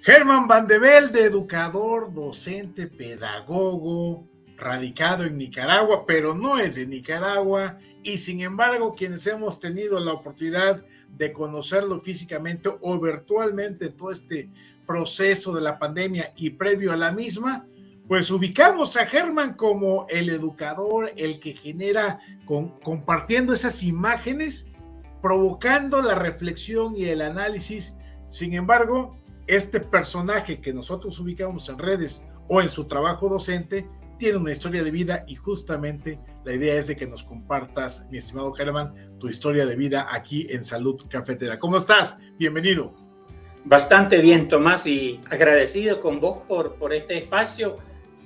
Germán Van de Velde, educador, docente, pedagogo, radicado en Nicaragua, pero no es de Nicaragua, y sin embargo, quienes hemos tenido la oportunidad de conocerlo físicamente o virtualmente todo este proceso de la pandemia y previo a la misma, pues ubicamos a Germán como el educador, el que genera, compartiendo esas imágenes, provocando la reflexión y el análisis. Sin embargo, este personaje que nosotros ubicamos en redes o en su trabajo docente tiene una historia de vida, y justamente la idea es de que nos compartas, mi estimado Germán, tu historia de vida aquí en Salud Cafetera. ¿Cómo estás? Bienvenido. Bastante bien, Tomás, y agradecido con vos por este espacio,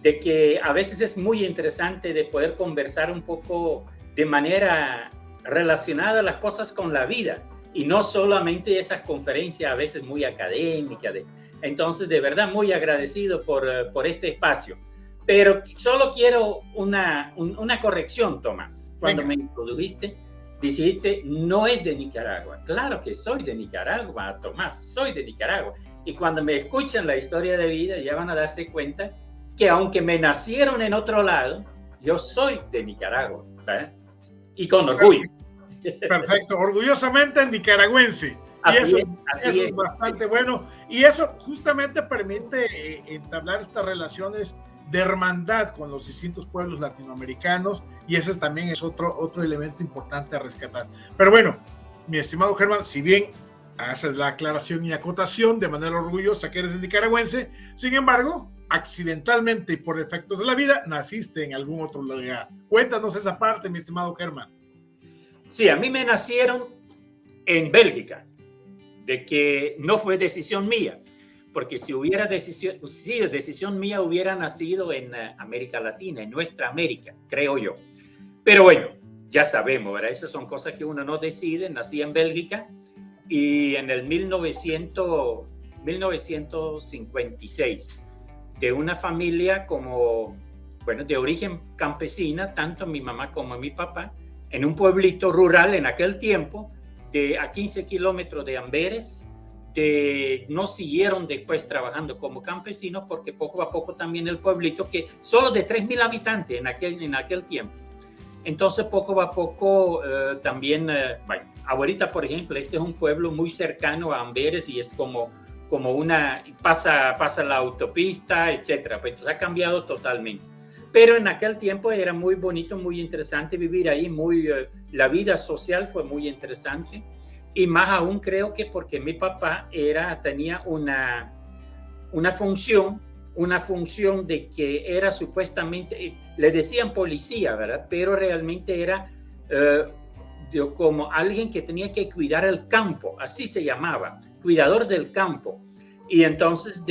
de que a veces es muy interesante de poder conversar un poco de manera relacionada las cosas con la vida, y no solamente esas conferencias a veces muy académicas. Entonces, de verdad, muy agradecido por este espacio. Pero solo quiero una corrección, Tomás. Cuando me introdujiste, dijiste, no es de Nicaragua. Claro que soy de Nicaragua, Tomás, soy de Nicaragua. Y cuando me escuchan la historia de vida, ya van a darse cuenta que aunque me nacieron en otro lado, yo soy de Nicaragua, ¿verdad? Y con orgullo. Perfecto, orgullosamente nicaragüense. Y eso es bastante bueno. Y eso justamente permite entablar estas relaciones de hermandad con los distintos pueblos latinoamericanos, y ese también es otro elemento importante a rescatar. Pero bueno, mi estimado Germán, si bien haces la aclaración y acotación de manera orgullosa que eres nicaragüense, sin embargo, accidentalmente y por efectos de la vida, naciste en algún otro lugar. Cuéntanos esa parte, mi estimado Germán. Sí, a mí me nacieron en Bélgica, de que no fue decisión mía, porque si hubiera sido decisión mía, hubiera nacido en América Latina, en nuestra América, creo yo. Pero bueno, ya sabemos, ¿verdad? Esas son cosas que uno no decide. Nací en Bélgica y en el 1956, de una familia de origen campesina, tanto mi mamá como mi papá, en un pueblito rural en aquel tiempo, a 15 kilómetros de Amberes. No siguieron después trabajando como campesinos, porque poco a poco también el pueblito, que solo de 3,000 habitantes en aquel tiempo. Entonces poco a poco también, ahorita por ejemplo, este es un pueblo muy cercano a Amberes y es como pasa la autopista, etcétera. Pues entonces ha cambiado totalmente. Pero en aquel tiempo era muy bonito, muy interesante vivir ahí, la vida social fue muy interesante, y más aún creo que porque mi papá tenía una función de que era supuestamente, le decían policía, ¿verdad? Pero realmente era como alguien que tenía que cuidar el campo, así se llamaba, cuidador del campo. Y entonces,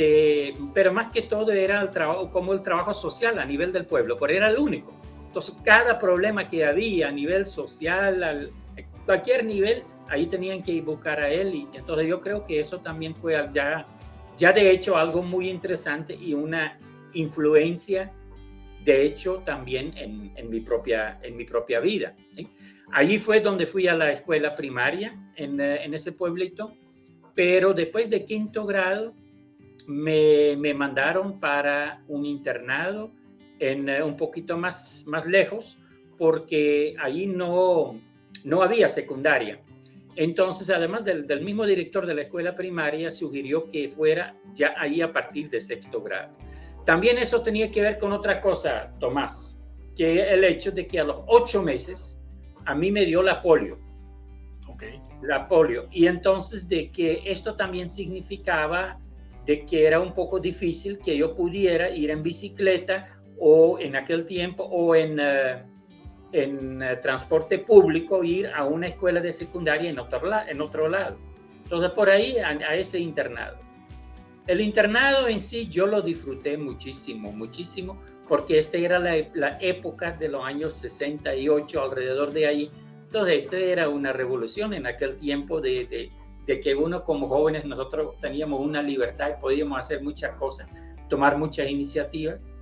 pero más que todo era el trabajo social a nivel del pueblo, pero era el único. Entonces, cada problema que había a nivel social, a cualquier nivel, ahí tenían que buscar a él. Y entonces yo creo que eso también fue ya de hecho algo muy interesante y una influencia, de hecho, también en mi propia vida, ¿sí? Allí fue donde fui a la escuela primaria, en ese pueblito. Pero después de quinto grado me mandaron para un internado un poquito más lejos, porque allí no había secundaria. Entonces, además del mismo director de la escuela primaria, sugirió que fuera ya ahí a partir de sexto grado. También eso tenía que ver con otra cosa, Tomás, que el hecho de que a los 8 meses a mí me dio la polio. La polio. Y entonces de que esto también significaba de que era un poco difícil que yo pudiera ir en bicicleta o en aquel tiempo o en transporte público, ir a una escuela de secundaria en otro lado. Entonces por ahí a ese internado. El internado en sí yo lo disfruté muchísimo, porque era la época de los años 68, alrededor de ahí. Entonces, era una revolución en aquel tiempo de que uno como jóvenes, nosotros teníamos una libertad y podíamos hacer muchas cosas, tomar muchas iniciativas.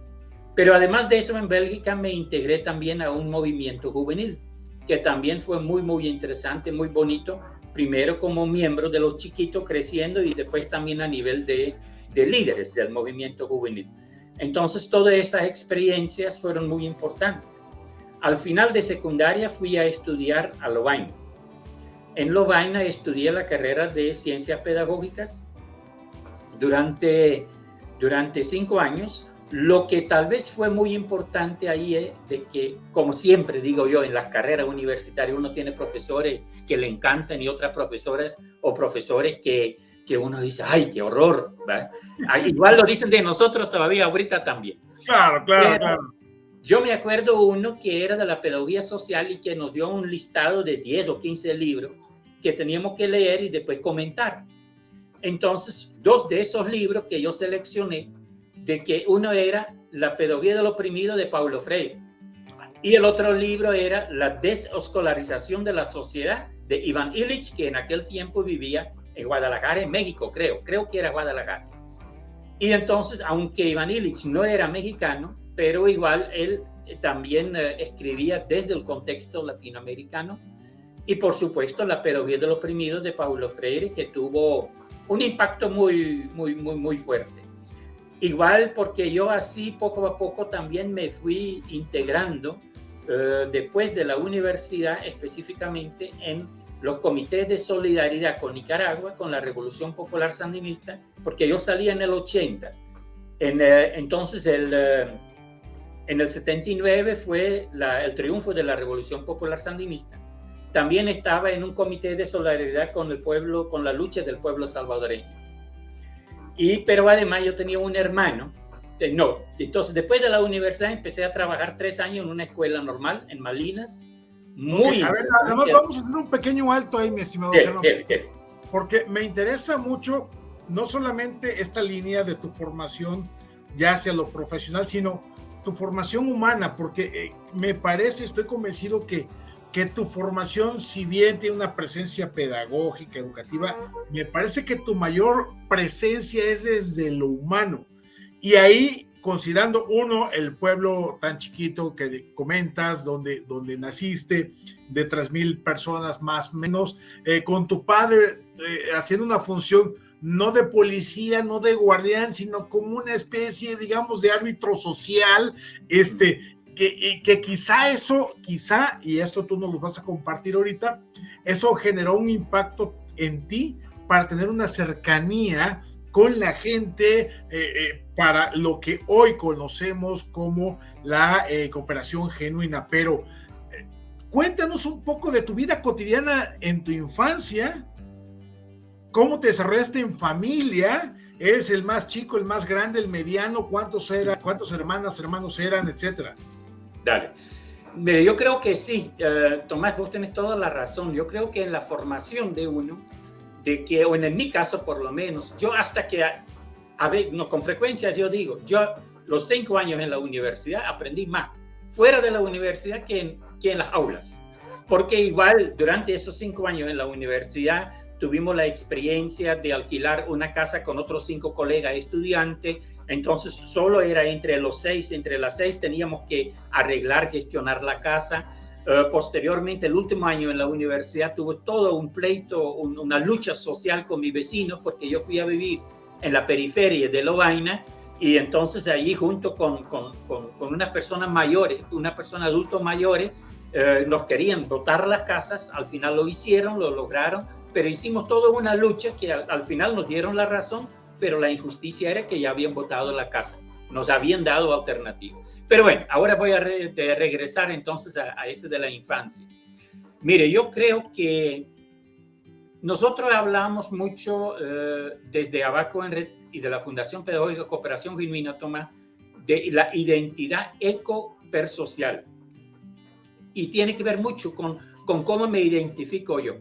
Pero además de eso, en Bélgica me integré también a un movimiento juvenil, que también fue muy, muy interesante, muy bonito, primero como miembro de los chiquitos creciendo y después también a nivel de líderes del movimiento juvenil. Entonces, todas esas experiencias fueron muy importantes. Al final de secundaria fui a estudiar a Lovaina. En Lovaina estudié la carrera de Ciencias Pedagógicas durante 5 años. Lo que tal vez fue muy importante ahí es de que, como siempre digo yo, en las carreras universitarias uno tiene profesores que le encantan y otras profesoras o profesores que uno dice, ¡ay, qué horror! ¿verdad? Igual lo dicen de nosotros todavía ahorita también. Claro. Yo me acuerdo uno que era de la pedagogía social y que nos dio un listado de 10 o 15 libros que teníamos que leer y después comentar. Entonces, 2 de esos libros que yo seleccioné, de que uno era La pedagogía del oprimido de Paulo Freire y el otro libro era La desescolarización de la sociedad de Iván Illich, que en aquel tiempo vivía en Guadalajara, en México, creo que era Guadalajara. Y entonces, aunque Iván Illich no era mexicano, pero igual él también escribía desde el contexto latinoamericano. Y por supuesto, La pedagogía del oprimido de Paulo Freire, que tuvo un impacto muy fuerte. Igual porque yo así poco a poco también me fui integrando después de la universidad, específicamente en los comités de solidaridad con Nicaragua, con la Revolución Popular Sandinista, porque yo salí en el 80. Entonces, en el 79 fue el triunfo de la Revolución Popular Sandinista. También estaba en un comité de solidaridad con el pueblo, con la lucha del pueblo salvadoreño. Pero además yo tenía un hermano. Entonces, después de la universidad empecé a trabajar 3 años en una escuela normal en Malinas. Muy a ver, nada más vamos a hacer un pequeño alto ahí, mi estimado Germán, porque me interesa mucho no solamente esta línea de tu formación ya hacia lo profesional, sino tu formación humana, porque me parece, estoy convencido que tu formación, si bien tiene una presencia pedagógica, educativa, me parece que tu mayor presencia es desde lo humano. Y ahí, considerando el pueblo tan chiquito que comentas, donde naciste, de 3,000 personas más o menos, con tu padre haciendo una función no de policía, no de guardián, sino como una especie, digamos, de árbitro social, que quizá, y eso tú nos lo vas a compartir ahorita, eso generó un impacto en ti para tener una cercanía con la gente para lo que hoy conocemos como la cooperación genuina. Pero cuéntanos un poco de tu vida cotidiana en tu infancia, cómo te desarrollaste en familia, eres el más chico, el más grande, el mediano, cuántas hermanos eran, etcétera. Dale. Mire, yo creo que sí, Tomás, vos tenés toda la razón. Yo creo que en la formación de uno, o en mi caso por lo menos, yo hasta que, con frecuencia yo digo, yo los 5 años en la universidad aprendí más fuera de la universidad que en las aulas. Porque igual durante esos 5 años en la universidad tuvimos la experiencia de alquilar una casa con otros 5 colegas estudiantes. Entonces solo era entre las 6 teníamos que arreglar, gestionar la casa. Posteriormente, el último año en la universidad tuve todo un pleito, una lucha social con mis vecinos, porque yo fui a vivir en la periferia de Lovaina y entonces allí junto con unas personas mayores, adultos mayores, nos querían botar las casas. Al final lo hicieron, lo lograron, pero hicimos toda una lucha que al final nos dieron la razón, pero la injusticia era que ya habían botado la casa, nos habían dado alternativas. Pero bueno, ahora voy a regresar entonces a ese de la infancia. Mire, yo creo que nosotros hablamos mucho desde Abaco en Red y de la Fundación Pedagógica Cooperación Genuina, Tomás, de la identidad eco-persocial. Y tiene que ver mucho con cómo me identifico yo.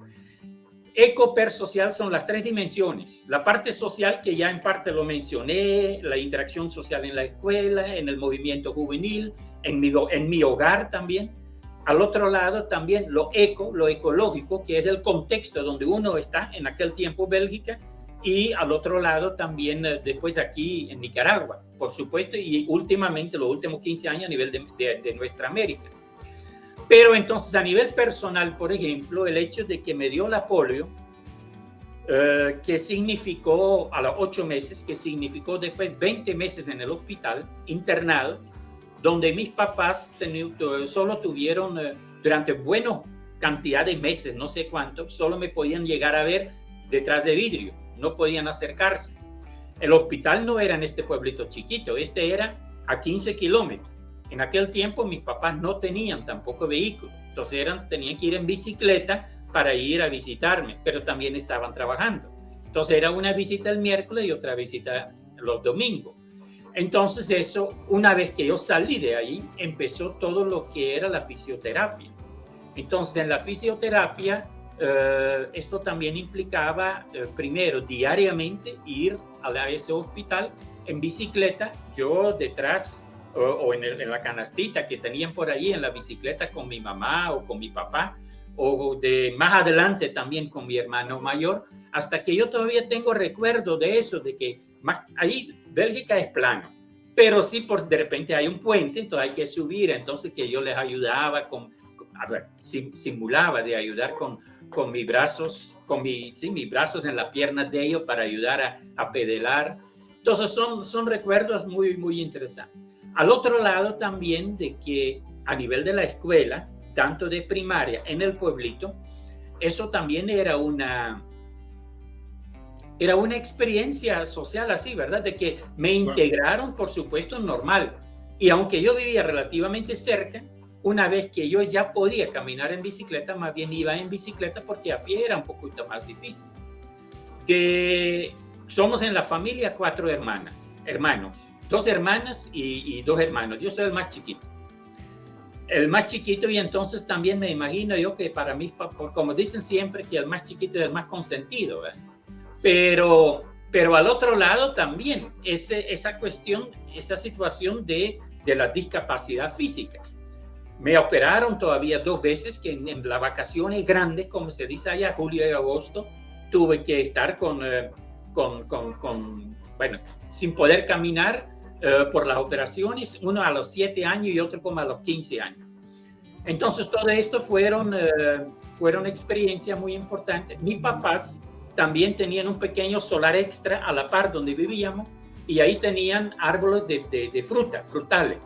Eco-per-social son las 3 dimensiones. La parte social, que ya en parte lo mencioné, la interacción social en la escuela, en el movimiento juvenil, en mi hogar también. Al otro lado también lo ecológico, que es el contexto donde uno está, en aquel tiempo Bélgica, y al otro lado también después aquí en Nicaragua, por supuesto, y últimamente los últimos 15 años a nivel de nuestra América. Pero entonces a nivel personal, por ejemplo, el hecho de que me dio la polio, que significó a los 8 meses, que significó después 20 meses en el hospital, internado, donde mis papás solo tuvieron durante buenos cantidad de meses, no sé cuánto, solo me podían llegar a ver detrás de vidrio, no podían acercarse. El hospital no era en este pueblito chiquito, este era a 15 kilómetros. En aquel tiempo mis papás no tenían tampoco vehículo, entonces tenían que ir en bicicleta para ir a visitarme, pero también estaban trabajando. Entonces era una visita el miércoles y otra visita los domingos. Entonces eso, una vez que yo salí de ahí, empezó todo lo que era la fisioterapia. Entonces en la fisioterapia, esto también implicaba, primero, diariamente ir a ese hospital en bicicleta, yo detrás o en la canastita que tenían por ahí, en la bicicleta con mi mamá o con mi papá, o más adelante también con mi hermano mayor, hasta que yo todavía tengo recuerdo de eso, de que ahí Bélgica es plano, pero sí de repente hay un puente, entonces hay que subir, entonces que yo les ayudaba simulaba de ayudar con mis brazos, mis brazos en las piernas de ellos para ayudar a pedalar. Entonces son recuerdos muy, muy interesantes. Al otro lado también de que a nivel de la escuela, tanto de primaria en el pueblito, eso también era una experiencia social así, ¿verdad? De que me integraron, por supuesto, normal. Y aunque yo vivía relativamente cerca, una vez que yo ya podía caminar en bicicleta, más bien iba en bicicleta porque a pie era un poquito más difícil. Somos en la familia 4 hermanos, 2 hermanas y 2 hermanos. Yo soy el más chiquito. Y entonces también me imagino yo que para mí, como dicen siempre, que el más chiquito es el más consentido, ¿verdad? Pero al otro lado también esa cuestión, esa situación de la discapacidad física. Me operaron todavía 2 veces, que en las vacaciones grandes, como se dice allá, julio y agosto, tuve que estar sin poder caminar por las operaciones, uno a los 7 años y otro como a los 15 años. Entonces todo esto fueron experiencias muy importantes. Mis papás también tenían un pequeño solar extra a la par donde vivíamos y ahí tenían árboles de frutales.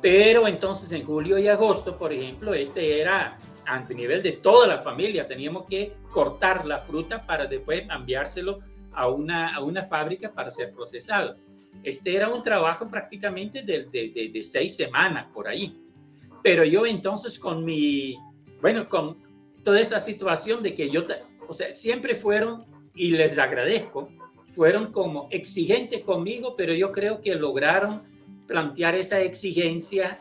Pero entonces en julio y agosto, por ejemplo, era a nivel de toda la familia, teníamos que cortar la fruta para después enviárselo a una fábrica para ser procesado. Era un trabajo prácticamente de 6 semanas por ahí. Pero yo entonces con toda esa situación de que siempre fueron, y les agradezco, fueron como exigentes conmigo, pero yo creo que lograron plantear esa exigencia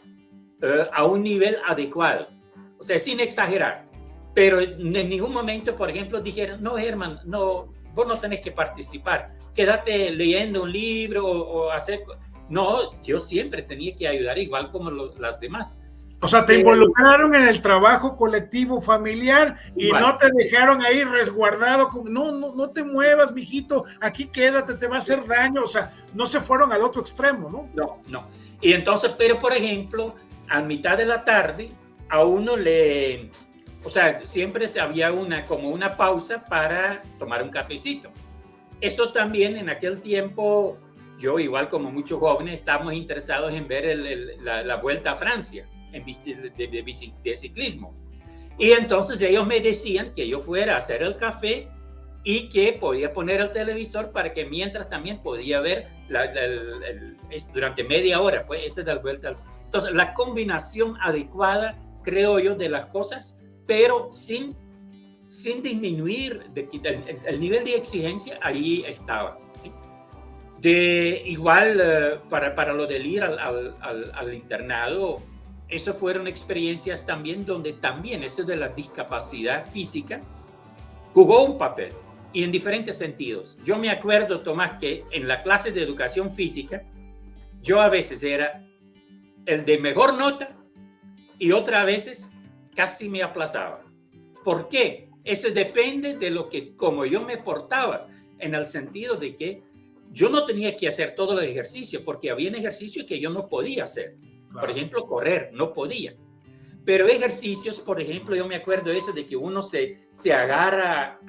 a un nivel adecuado, sin exagerar, pero en ningún momento, por ejemplo, dijeron, no, Herman, no, vos no tenés que participar, quédate leyendo un libro o hacer... No, yo siempre tenía que ayudar igual como las demás. O sea, te involucraron en el trabajo colectivo familiar y igual. No te dejaron ahí resguardado, no te muevas, mijito, aquí quédate, te va a hacer daño, o sea, no se fueron al otro extremo, ¿no? No. Y entonces, pero por ejemplo, a mitad de la tarde, a uno siempre había como una pausa para tomar un cafecito. Eso también en aquel tiempo, yo igual como muchos jóvenes, estábamos interesados en ver la Vuelta a Francia de ciclismo. Y entonces ellos me decían que yo fuera a hacer el café y que podía poner el televisor para que mientras también podía ver durante media hora, pues esa es la vuelta. Entonces la combinación adecuada, creo yo, de las cosas, pero sin disminuir el nivel de exigencia, ahí estaba. Igual para lo del ir al internado, eso fueron experiencias también donde también eso de la discapacidad física jugó un papel y en diferentes sentidos. Yo me acuerdo, Tomás, que en la clase de educación física yo a veces era el de mejor nota y otras veces casi me aplazaba. ¿Por qué? Eso depende de como yo me portaba, en el sentido de que yo no tenía que hacer todos los ejercicios porque había ejercicios que yo no podía hacer. Por ejemplo, correr, no podía. Pero ejercicios, por ejemplo, yo me acuerdo eso de que uno se agarra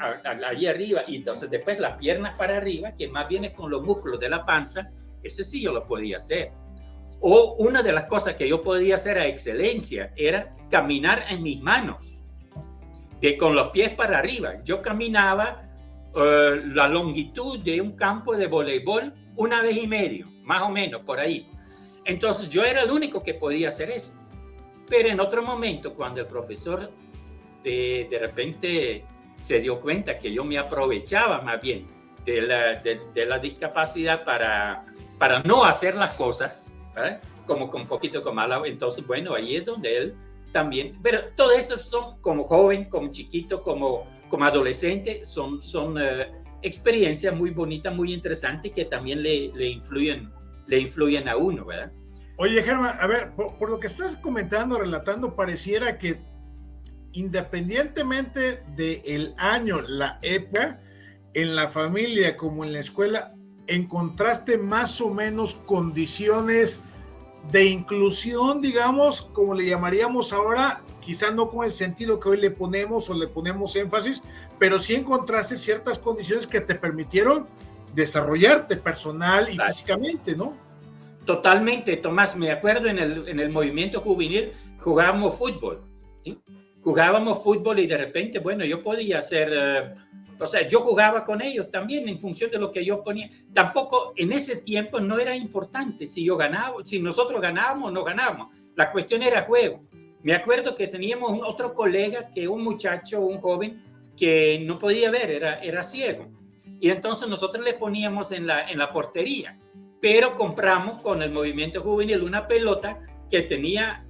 ahí arriba y entonces después las piernas para arriba, que más bien es con los músculos de la panza, ese sí yo lo podía hacer. O una de las cosas que yo podía hacer a excelencia era caminar en mis manos, con los pies para arriba. Yo caminaba la longitud de un campo de voleibol 1,5 veces, más o menos, por ahí. Entonces yo era el único que podía hacer eso. Pero en otro momento, cuando el profesor de repente se dio cuenta que yo me aprovechaba más bien de la discapacidad para no hacer las cosas, ¿verdad? Como con un poquito con mala, entonces bueno, ahí es donde él también, pero todo esto son como joven, como chiquito, como adolescente, son experiencias muy bonitas, muy interesantes que también le influyen a uno, ¿verdad? Oye, Germán, a ver, por lo que estás comentando, relatando, pareciera que independientemente del año, la época, en la familia como en la escuela, encontraste más o menos condiciones de inclusión, digamos, como le llamaríamos ahora, quizá no con el sentido que hoy le ponemos o le ponemos énfasis, pero sí encontraste ciertas condiciones que te permitieron desarrollarte personal y físicamente, ¿no? Totalmente, Tomás. Me acuerdo en el movimiento juvenil jugábamos fútbol, ¿sí? Jugábamos fútbol y de repente, bueno, yo podía hacer, o sea, yo jugaba con ellos también en función de lo que yo ponía. Tampoco en ese tiempo no era importante si yo ganaba, si nosotros ganábamos o no ganábamos. La cuestión era juego. Me acuerdo que teníamos otro colega, que un muchacho, un joven, que no podía ver, era ciego. Y entonces nosotros le poníamos en la portería. Pero compramos con el movimiento juvenil una pelota que tenía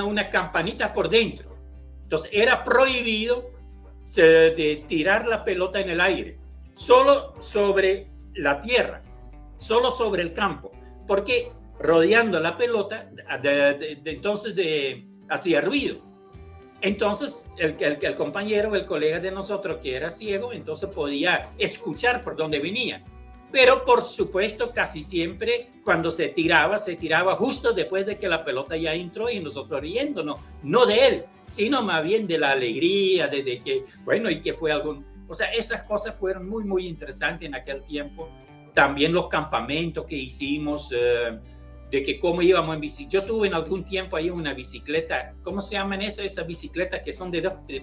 una campanita por dentro. Entonces era prohibido de tirar la pelota en el aire, solo sobre la tierra, solo sobre el campo, porque rodeando la pelota, entonces hacía ruido. Entonces el compañero, el colega de nosotros que era ciego, entonces podía escuchar por dónde venía. Pero por supuesto casi siempre cuando se tiraba justo después de que la pelota ya entró y nosotros riéndonos, no de él, sino más bien de la alegría, de que, bueno, y que fue algún, o sea, esas cosas fueron muy, muy interesantes en aquel tiempo. También los campamentos que hicimos, de que cómo íbamos en bicicleta. Yo tuve en algún tiempo ahí una bicicleta, ¿cómo se llaman esas bicicletas que son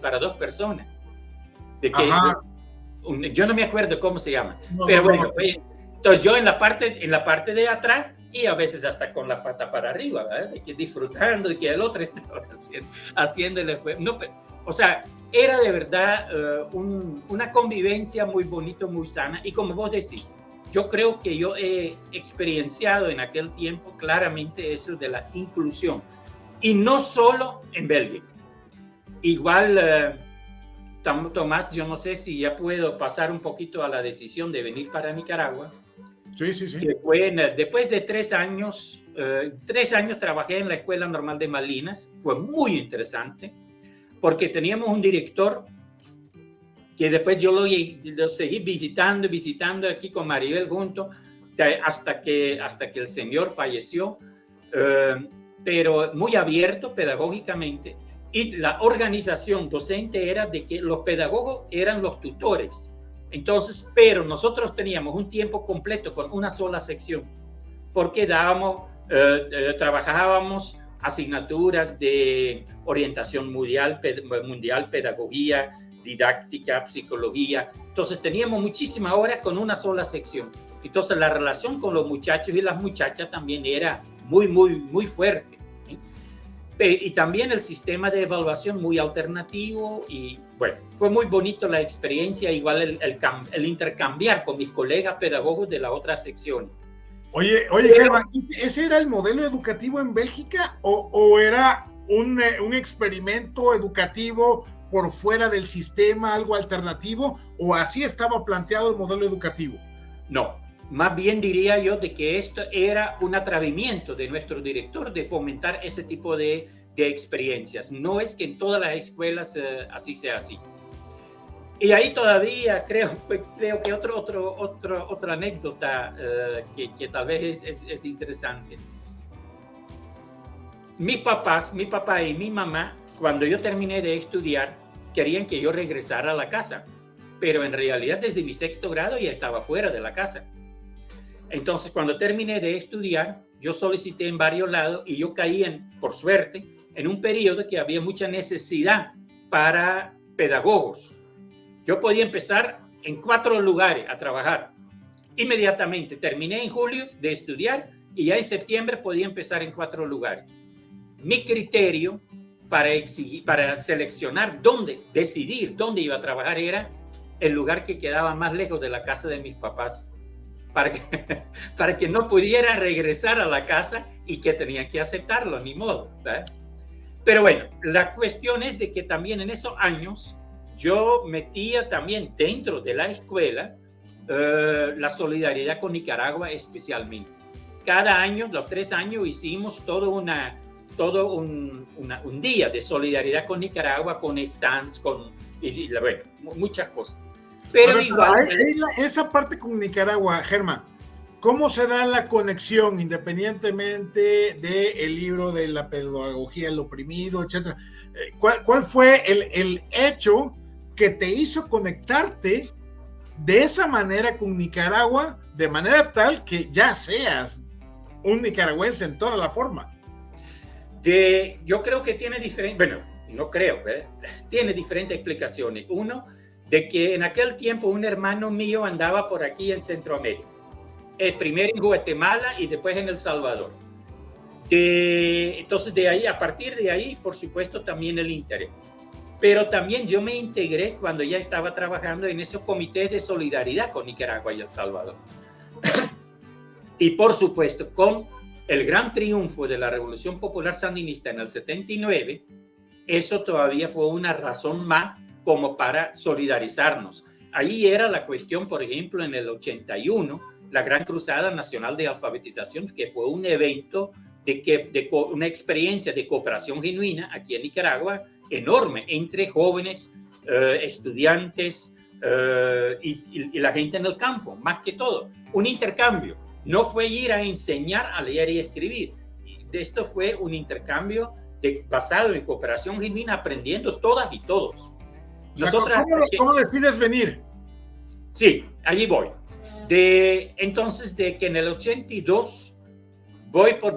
para 2 personas? De que, yo no me acuerdo cómo se llama, pero bueno, entonces yo en la parte de atrás y a veces hasta con la pata para arriba, ¿verdad? De que disfrutando de que el otro estaba haciéndole no, o sea, era de verdad una convivencia muy bonito, muy sana, y como vos decís, yo creo que yo he experienciado en aquel tiempo claramente eso de la inclusión, y no solo en Bélgica, igual. Tomás, yo no sé si ya puedo pasar un poquito a la decisión de venir para Nicaragua. Sí. Que fue después de 3 años, 3 años trabajé en la Escuela Normal de Malinas. Fue muy interesante porque teníamos un director que después yo lo seguí visitando aquí con Maribel junto hasta que el señor falleció, pero muy abierto pedagógicamente. Y la organización docente era de que los pedagogos eran los tutores. Entonces, pero nosotros teníamos un tiempo completo con una sola sección, porque trabajábamos asignaturas de orientación mundial, pedagogía, didáctica, psicología. Entonces teníamos muchísimas horas con una sola sección. Entonces la relación con los muchachos y las muchachas también era muy, muy, muy fuerte. Y también el sistema de evaluación muy alternativo, y bueno, fue muy bonito la experiencia, igual el intercambiar con mis colegas pedagogos de la otra sección. Oye, Germán, ¿ese era el modelo educativo en Bélgica o era un experimento educativo por fuera del sistema, algo alternativo, o así estaba planteado el modelo educativo? No. Más bien diría yo de que esto era un atrevimiento de nuestro director de fomentar ese tipo de experiencias. No es que en todas las escuelas así sea así. Y ahí todavía creo que otra anécdota que tal vez es interesante. mi papá y mi mamá, cuando yo terminé de estudiar, querían que yo regresara a la casa, pero en realidad desde mi sexto grado ya estaba fuera de la casa. Entonces, cuando terminé de estudiar, yo solicité en varios lados y yo caí, por suerte, en un periodo que había mucha necesidad para pedagogos. Yo podía empezar en 4 lugares a trabajar. Inmediatamente terminé en julio de estudiar y ya en septiembre podía empezar en 4 lugares. Mi criterio para seleccionar decidir dónde iba a trabajar era el lugar que quedaba más lejos de la casa de mis papás, para que no pudiera regresar a la casa y que tenía que aceptarlo, ni modo, ¿verdad? Pero bueno, la cuestión es de que también en esos años yo metía también dentro de la escuela la solidaridad con Nicaragua especialmente. Cada año, los 3 años, hicimos todo un día de solidaridad con Nicaragua, con stands, bueno, muchas cosas. Pero igual... esa parte con Nicaragua, Germán, ¿cómo se da la conexión independientemente del libro de la pedagogía del oprimido, etcétera? ¿Cuál fue el hecho que te hizo conectarte de esa manera con Nicaragua, de manera tal que ya seas un nicaragüense en toda la forma? Yo creo que tiene tiene diferentes explicaciones. Uno, de que en aquel tiempo un hermano mío andaba por aquí en Centroamérica, primero en Guatemala y después en El Salvador. Entonces, a partir de ahí, por supuesto, también el interés. Pero también yo me integré cuando ya estaba trabajando en esos comités de solidaridad con Nicaragua y El Salvador. Y por supuesto, con el gran triunfo de la Revolución Popular Sandinista en el 79, eso todavía fue una razón más como para solidarizarnos. Ahí era la cuestión, por ejemplo, en el 81, la Gran Cruzada Nacional de Alfabetización, que fue un evento una experiencia de cooperación genuina aquí en Nicaragua enorme entre jóvenes, estudiantes y la gente en el campo, más que todo. Un intercambio. No fue ir a enseñar a leer y escribir. Esto fue un intercambio basado en cooperación genuina, aprendiendo todas y todos. ¿Cómo decides venir? Sí, allí voy. Entonces, de que en el 82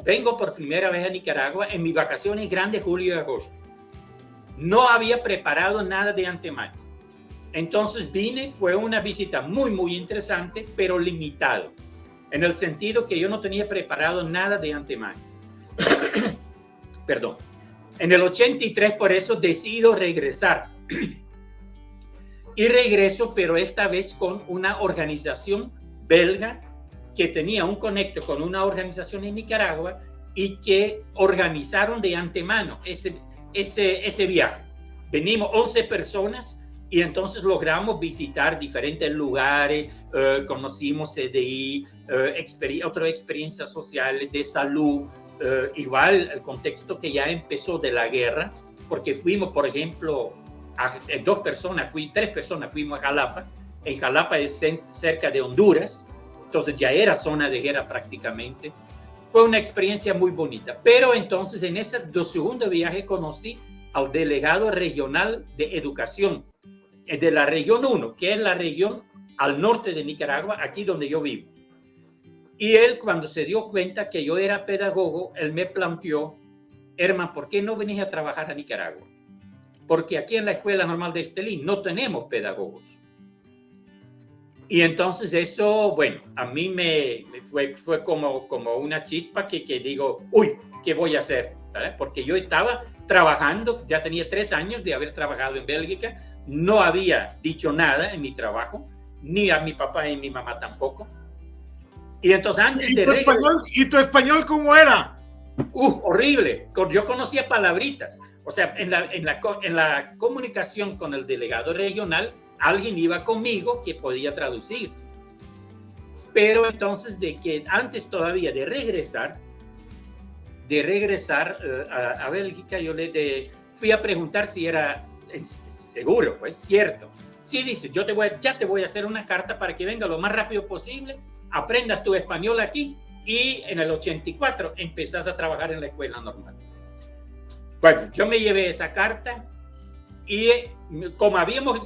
vengo por primera vez a Nicaragua en mis vacaciones grandes, julio y agosto. No había preparado nada de antemano. Entonces vine, fue una visita muy, muy interesante, pero limitado, en el sentido que yo no tenía preparado nada de antemano. Perdón. En el 83, por eso decido regresar. Y regreso, pero esta vez con una organización belga que tenía un conecto con una organización en Nicaragua y que organizaron de antemano ese viaje. Venimos 11 personas y entonces logramos visitar diferentes lugares, conocimos CDI, otras experiencias sociales de salud, igual el contexto que ya empezó de la guerra, porque fuimos, por ejemplo, tres personas fuimos a Jalapa. En Jalapa es cerca de Honduras, entonces ya era zona de guerra prácticamente. Fue una experiencia muy bonita. Pero entonces en ese segundo viaje conocí al delegado regional de educación de la región 1, que es la región al norte de Nicaragua, aquí donde yo vivo. Y él, cuando se dio cuenta que yo era pedagogo, él me planteó: Herman, ¿por qué no venís a trabajar a Nicaragua? Porque aquí en la Escuela Normal de Estelí no tenemos pedagogos. Y entonces eso, bueno, a mí me fue como una chispa que digo, uy, ¿qué voy a hacer? ¿Vale? Porque yo estaba trabajando, ya tenía 3 años de haber trabajado en Bélgica, no había dicho nada en mi trabajo, ni a mi papá y mi mamá tampoco. Y entonces antes de regresar... ¿Y tu español cómo era? Horrible. Yo conocía palabritas. O sea, en la comunicación con el delegado regional, alguien iba conmigo que podía traducir. Pero entonces, de que antes todavía de regresar a Bélgica, yo fui a preguntar si era seguro, pues cierto. Sí, dice, ya te voy a hacer una carta para que venga lo más rápido posible, aprendas tu español aquí y en el 84 empezás a trabajar en la escuela normal. Bueno, yo me llevé esa carta y como habíamos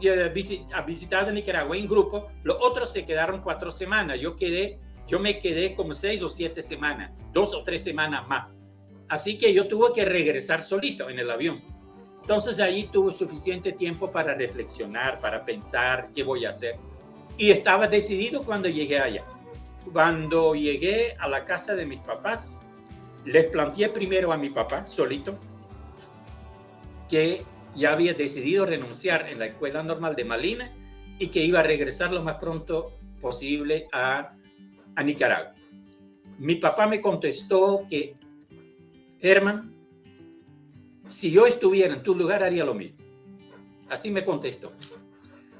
visitado Nicaragua en grupo, los otros se quedaron 4 semanas. Yo me quedé como 6 o 7 semanas, 2 o 3 semanas más. Así que yo tuve que regresar solito en el avión. Entonces ahí tuve suficiente tiempo para reflexionar, para pensar qué voy a hacer. Y estaba decidido cuando llegué allá. Cuando llegué a la casa de mis papás, les planteé primero a mi papá, solito, que ya había decidido renunciar en la Escuela Normal de Malina y que iba a regresar lo más pronto posible a Nicaragua. Mi papá me contestó que, Germán, si yo estuviera en tu lugar haría lo mismo. Así me contestó.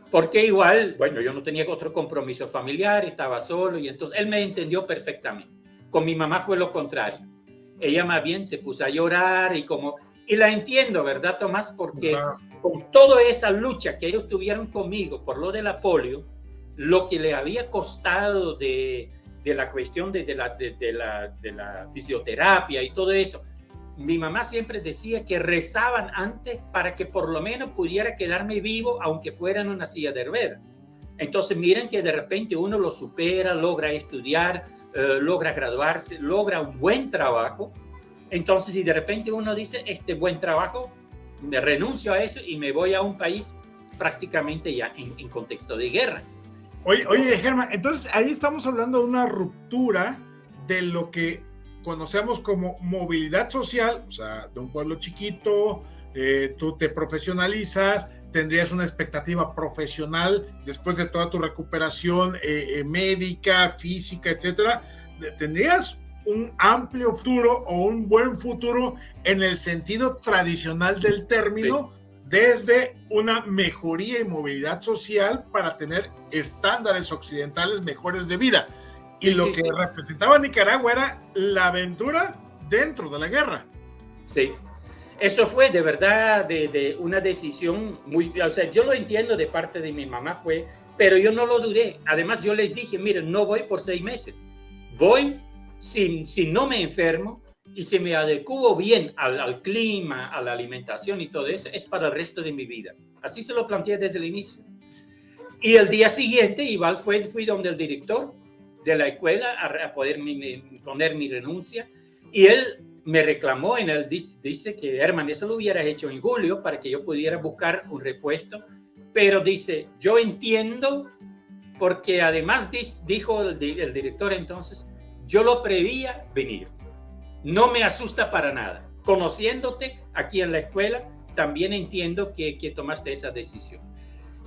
Porque igual, bueno, yo no tenía otro compromiso familiar, estaba solo y entonces él me entendió perfectamente. Con mi mamá fue lo contrario. Ella más bien se puso a llorar y la entiendo, ¿verdad, Tomás? Porque con toda esa lucha que ellos tuvieron conmigo por lo de la polio, lo que le había costado de la cuestión de la fisioterapia y todo eso, mi mamá siempre decía que rezaban antes para que por lo menos pudiera quedarme vivo, aunque fuera en una silla de ruedas. Entonces miren que de repente uno lo supera, logra estudiar, logra graduarse, logra un buen trabajo. Entonces si de repente uno dice, este buen trabajo, me renuncio a eso y me voy a un país prácticamente ya en contexto de guerra. Oye, Germán, entonces ahí estamos hablando de una ruptura de lo que conocemos como movilidad social, o sea, de un pueblo chiquito, tú te profesionalizas, tendrías una expectativa profesional después de toda tu recuperación médica, física, etcétera, tendrías un amplio futuro o un buen futuro en el sentido tradicional del término, sí, desde una mejoría y movilidad social para tener estándares occidentales mejores de vida. Y sí, lo sí, que sí representaba Nicaragua era la aventura dentro de la guerra. Sí, eso fue de verdad de una decisión muy, o sea, yo lo entiendo de parte de mi mamá pero yo no lo dudé. Además yo les dije, miren, no voy por 6 meses, voy si no me enfermo y si me adecuo bien al clima, a la alimentación y todo eso, es para el resto de mi vida. Así se lo planteé desde el inicio. Y el día siguiente, igual fui donde el director de la escuela a poder poner mi renuncia, y él me reclamó, dice que, Herman, eso lo hubieras hecho en julio para que yo pudiera buscar un repuesto, pero dice, yo entiendo, porque además dijo el director entonces, yo lo preveía venir, no me asusta para nada, conociéndote aquí en la escuela, también entiendo que tomaste esa decisión.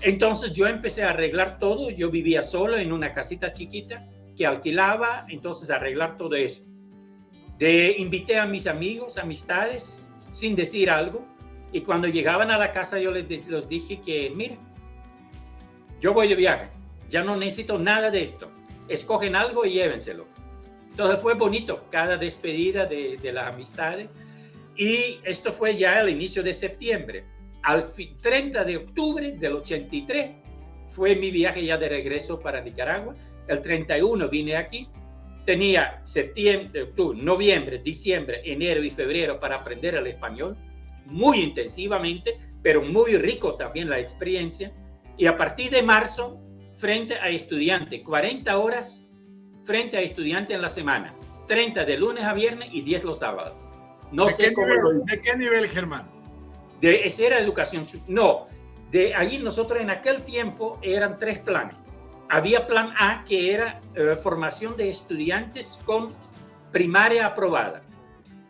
Entonces yo empecé a arreglar todo, yo vivía solo en una casita chiquita que alquilaba, entonces arreglar todo eso. Invité a mis amigos, amistades, sin decir algo, y cuando llegaban a la casa yo les dije que, mira, yo voy de viaje, ya no necesito nada de esto, escogen algo y llévenselo. Entonces fue bonito cada despedida de las amistades, y esto fue ya al inicio de septiembre. Al 30 de octubre del 83 fue mi viaje ya de regreso para Nicaragua. El 31 vine aquí. Tenía septiembre, octubre, noviembre, diciembre, enero y febrero para aprender el español muy intensivamente, pero muy rico también la experiencia. Y a partir de marzo, frente a estudiante, 40 horas frente a estudiante en la semana, 30 de lunes a viernes y 10 los sábados. No sé cómo. ¿De qué nivel, Germán? Esa era educación. No, de allí nosotros en aquel tiempo eran 3 planes. Había plan A, que era formación de estudiantes con primaria aprobada.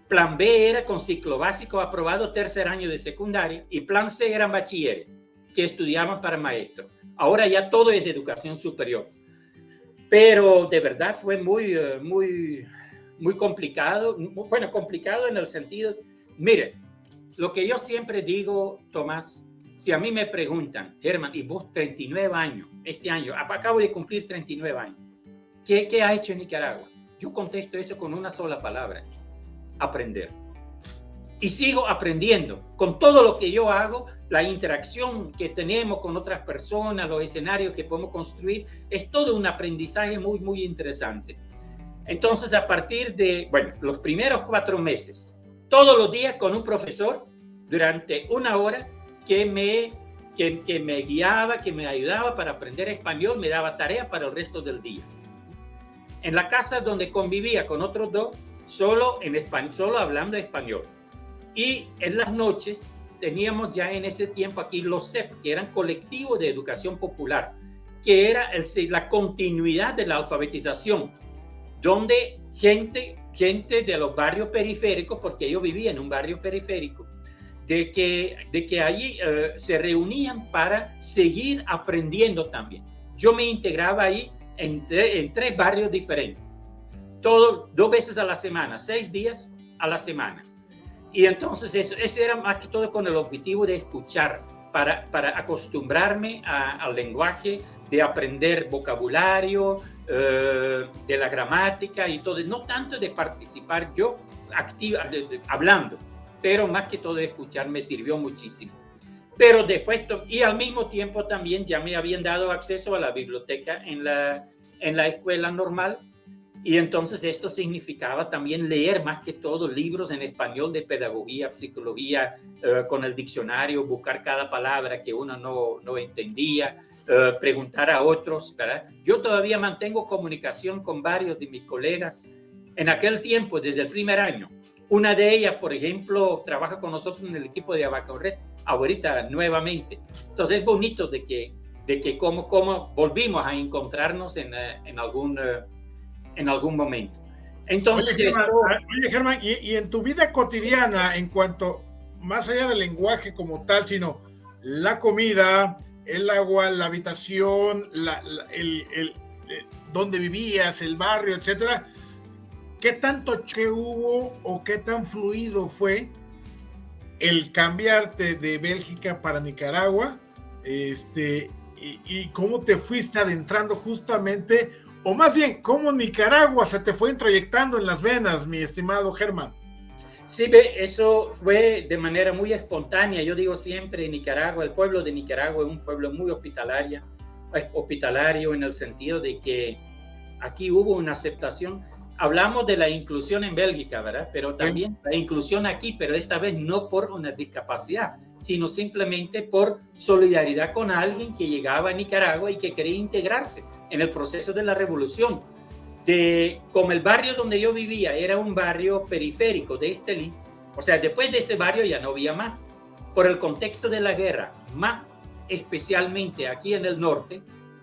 Plan B era con ciclo básico aprobado, 3er año de secundaria. Y plan C eran bachilleres, que estudiaban para maestro. Ahora ya todo es educación superior. Pero de verdad fue muy complicado. Bueno, complicado en el sentido, mire, lo que yo siempre digo, Tomás, si a mí me preguntan, Germán, y vos 39 años, este año, acabo de cumplir 39 años, ¿qué ha hecho en Nicaragua? Yo contesto eso con una sola palabra, aprender. Y sigo aprendiendo. Con todo lo que yo hago, la interacción que tenemos con otras personas, los escenarios que podemos construir, es todo un aprendizaje muy, muy interesante. Entonces, a partir de, bueno, los primeros 4 meses, todos los días con un profesor durante una hora que me guiaba, que me ayudaba para aprender español, me daba tarea para el resto del día. En la casa donde convivía con otros dos, solo hablando español. Y en las noches teníamos ya en ese tiempo aquí los CEP, que eran colectivos de educación popular, que era la continuidad de la alfabetización, donde gente de los barrios periféricos, porque yo vivía en un barrio periférico, de que allí se reunían para seguir aprendiendo también. Yo me integraba ahí en 3 barrios diferentes, 2 veces a la semana, 6 días a la semana. Y entonces eso era más que todo con el objetivo de escuchar, para acostumbrarme al lenguaje, de aprender vocabulario, de la gramática y todo, no tanto de participar yo hablando, pero más que todo de escuchar me sirvió muchísimo. Pero después, y al mismo tiempo también ya me habían dado acceso a la biblioteca en la escuela normal, y entonces esto significaba también leer más que todo libros en español de pedagogía, psicología, con el diccionario, buscar cada palabra que uno no entendía, preguntar a otros, ¿verdad? Yo todavía mantengo comunicación con varios de mis colegas en aquel tiempo, desde el primer año. Una de ellas, por ejemplo, trabaja con nosotros en el equipo de Abacorret, ahorita nuevamente. Entonces es bonito de que cómo volvimos a encontrarnos en algún momento. Entonces, oye, Germán, y en tu vida cotidiana, en cuanto, más allá del lenguaje como tal, sino la comida, el agua, la habitación, donde vivías, el barrio, etcétera, ¿qué tanto choque hubo o qué tan fluido fue el cambiarte de Bélgica para Nicaragua? Y cómo te fuiste adentrando justamente, o más bien, cómo Nicaragua se te fue introyectando en las venas, mi estimado Germán. Sí, eso fue de manera muy espontánea. Yo digo siempre, Nicaragua, el pueblo de Nicaragua es un pueblo muy hospitalario en el sentido de que aquí hubo una aceptación. Hablamos de la inclusión en Bélgica, ¿verdad? Pero también la inclusión aquí, pero esta vez no por una discapacidad, sino simplemente por solidaridad con alguien que llegaba a Nicaragua y que quería integrarse en el proceso de la revolución. Como el barrio donde yo vivía era un barrio periférico de Estelí, o sea, después de ese barrio ya no había más. Por el contexto de la guerra, más especialmente aquí en el norte,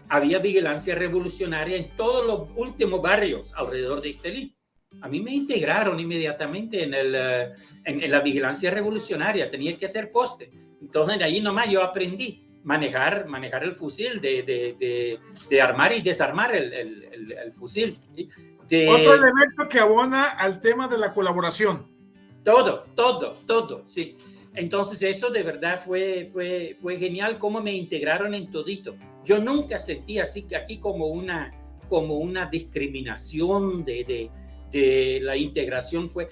había vigilancia revolucionaria en todos los últimos barrios alrededor de Estelí. A mí me integraron inmediatamente en la vigilancia revolucionaria, tenía que hacer poste. Entonces, de ahí nomás yo aprendí manejar el fusil, de armar y desarmar el fusil. Otro elemento que abona al tema de la colaboración. Todo, sí. Entonces eso de verdad fue genial, cómo me integraron en todito. Yo nunca sentí así aquí como una discriminación de la integración. Fue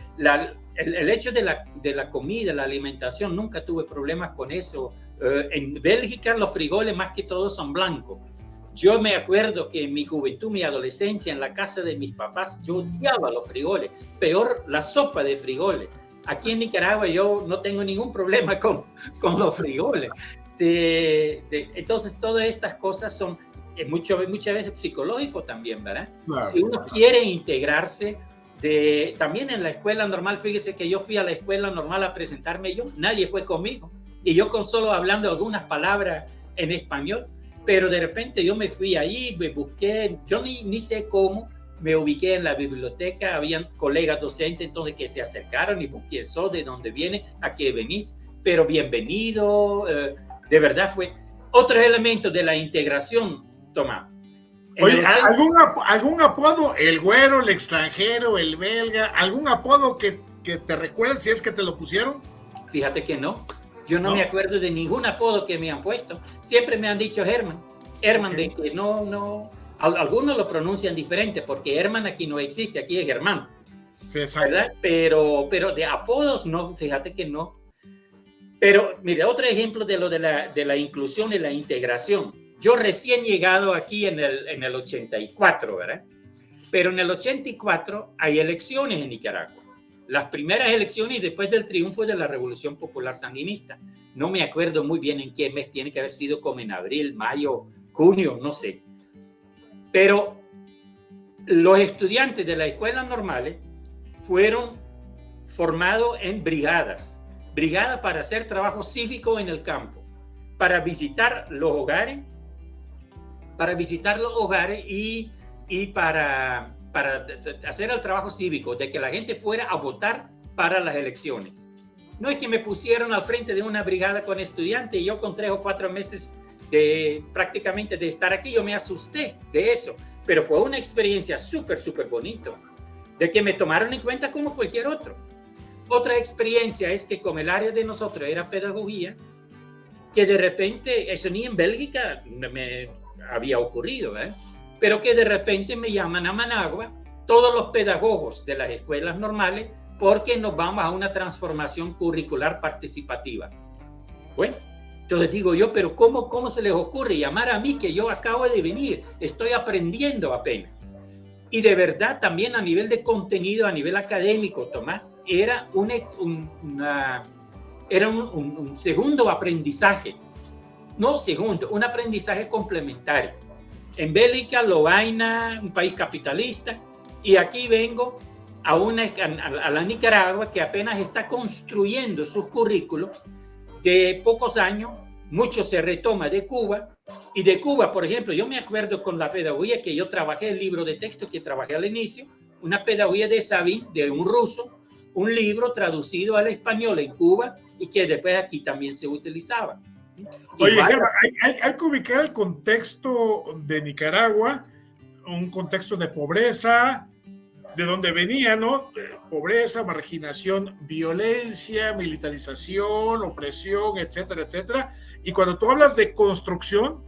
el hecho de la comida, la alimentación, nunca tuve problemas con eso. En Bélgica los frijoles más que todo son blancos. Yo me acuerdo que en mi juventud, mi adolescencia, en la casa de mis papás, yo odiaba los frijoles, peor la sopa de frijoles. Aquí en Nicaragua yo no tengo ningún problema con los frijoles. Entonces todas estas cosas son muchas veces psicológico también, ¿verdad? Claro, si uno quiere integrarse, también en la escuela normal, fíjese que yo fui a la escuela normal a presentarme nadie fue conmigo. Y yo con solo hablando algunas palabras en español, pero de repente yo me fui ahí, me busqué, yo ni sé cómo, me ubiqué en la biblioteca, habían colegas docentes entonces que se acercaron y busqué eso, de dónde viene, a qué venís, pero bienvenido, de verdad fue otro elemento de la integración, Tomás. Oye, ¿algún apodo, el güero, el extranjero, el belga, algún apodo que te recuerdes si es que te lo pusieron? Fíjate que no. Yo no me acuerdo de ningún apodo que me han puesto. Siempre me han dicho Herman. Herman, okay. De que no. Algunos lo pronuncian diferente porque Herman aquí no existe, aquí es Germán. Sí, exacto. ¿Verdad? Pero de apodos no, fíjate que no. Pero mire, otro ejemplo de lo de la inclusión y la integración. Yo recién llegado aquí en el 84, ¿verdad? Pero en el 84 hay elecciones en Nicaragua. las primeras elecciones después del triunfo de la Revolución Popular Sandinista. No me acuerdo muy bien en qué mes, tiene que haber sido como en abril, mayo, junio, no sé. Pero los estudiantes de las escuelas normales fueron formados en brigadas para hacer trabajo cívico en el campo, para visitar los hogares, y para hacer el trabajo cívico, de que la gente fuera a votar para las elecciones. No es que me pusieron al frente de una brigada con estudiantes y yo con 3 o 4 meses prácticamente de estar aquí, yo me asusté de eso, pero fue una experiencia súper bonito, de que me tomaron en cuenta como cualquier otro. Otra experiencia es que como el área de nosotros era pedagogía, que de repente, eso ni en Bélgica me había ocurrido, pero que de repente me llaman a Managua, todos los pedagogos de las escuelas normales, porque nos vamos a una transformación curricular participativa. Bueno, entonces digo yo, pero ¿cómo se les ocurre llamar a mí, que yo acabo de venir, estoy aprendiendo apenas? Y de verdad también a nivel de contenido, a nivel académico, Tomás, era un segundo aprendizaje, un aprendizaje complementario. En Bélgica, Lovaina, un país capitalista, y aquí vengo a la Nicaragua, que apenas está construyendo sus currículos de pocos años. Mucho se retoma de Cuba, y de Cuba, por ejemplo, yo me acuerdo con la pedagogía que yo trabajé, el libro de texto que trabajé al inicio, una pedagogía de Sabin, de un ruso, un libro traducido al español en Cuba y que después aquí también se utilizaba. Oye, Germán, hay que ubicar el contexto de Nicaragua, un contexto de pobreza, de donde venía, ¿no? Pobreza, marginación, violencia, militarización, opresión, etcétera, etcétera. Y cuando tú hablas de construcción,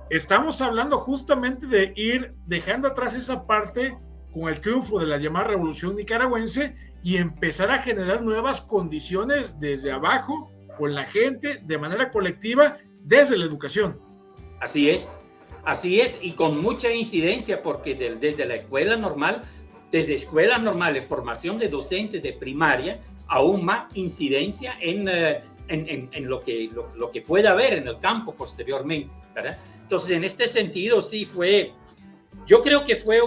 estamos hablando justamente de ir dejando atrás esa parte con el triunfo de la llamada Revolución Nicaragüense y empezar a generar nuevas condiciones desde abajo, con la gente, de manera colectiva, desde la educación. Así es, y con mucha incidencia, porque desde la escuela normal, desde escuelas normales, formación de docentes de primaria, aún más incidencia en lo que pueda haber en el campo posteriormente, ¿verdad? Entonces, en este sentido, sí yo creo que fue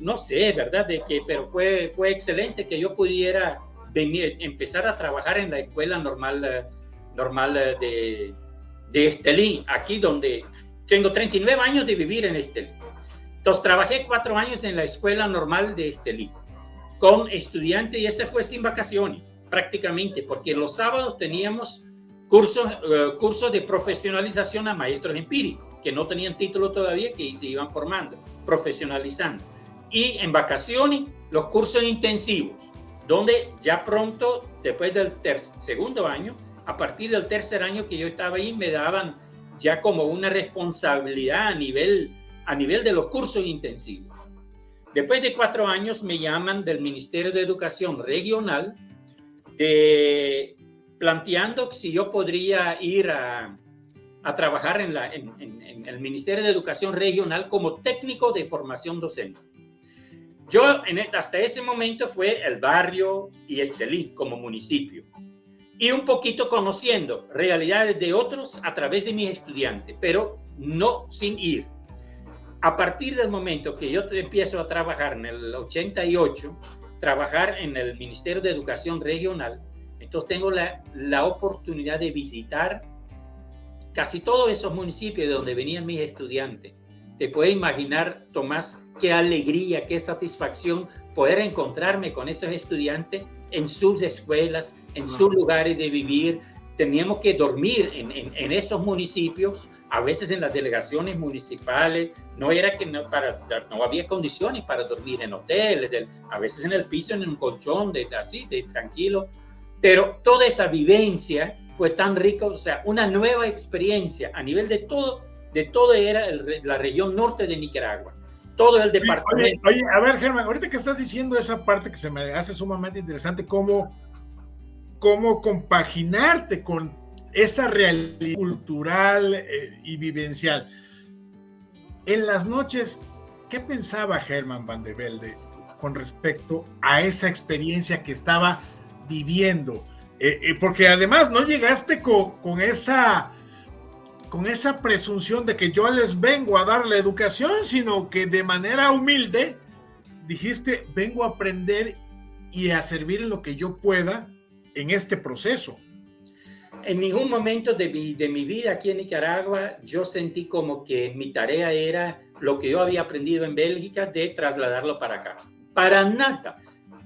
no sé, ¿verdad? Pero fue excelente que yo pudiera empezar a trabajar en la escuela normal de Estelí, aquí donde tengo 39 años de vivir en Estelí. Entonces, trabajé 4 años en la escuela normal de Estelí con estudiantes, y ese fue sin vacaciones prácticamente, porque los sábados teníamos cursos de profesionalización a maestros empíricos que no tenían título todavía, que se iban formando, profesionalizando. Y en vacaciones, los cursos intensivos, donde ya pronto, después del segundo año, a partir del tercer año que yo estaba ahí, me daban ya como una responsabilidad a nivel de los cursos intensivos. Después de 4 años me llaman del Ministerio de Educación Regional, planteando si yo podría ir a trabajar en el Ministerio de Educación Regional como técnico de formación docente. Yo hasta ese momento fue el barrio y Estelí como municipio, y un poquito conociendo realidades de otros a través de mis estudiantes, pero no sin ir. A partir del momento que yo empiezo a trabajar en el 88, trabajar en el Ministerio de Educación Regional, entonces tengo la oportunidad de visitar casi todos esos municipios de donde venían mis estudiantes. Te puedes imaginar, Tomás, qué alegría, qué satisfacción poder encontrarme con esos estudiantes en sus escuelas, en sus lugares de vivir. Teníamos que dormir en esos municipios, a veces en las delegaciones municipales. No era que no había condiciones para dormir en hoteles, a veces en el piso, en un colchón, así, tranquilo. Pero toda esa vivencia fue tan rica, o sea, una nueva experiencia a nivel de todo era la región norte de Nicaragua, todo el departamento. Oye, a ver, Germán, ahorita que estás diciendo esa parte que se me hace sumamente interesante, cómo compaginarte con esa realidad cultural y vivencial. En las noches, ¿qué pensaba Herman Van de Velde con respecto a esa experiencia que estaba viviendo? Porque además no llegaste con esa presunción de que yo les vengo a dar la educación, sino que de manera humilde dijiste, vengo a aprender y a servir en lo que yo pueda en este proceso. En ningún momento de mi vida aquí en Nicaragua yo sentí como que mi tarea era lo que yo había aprendido en Bélgica de trasladarlo para acá. Para nada.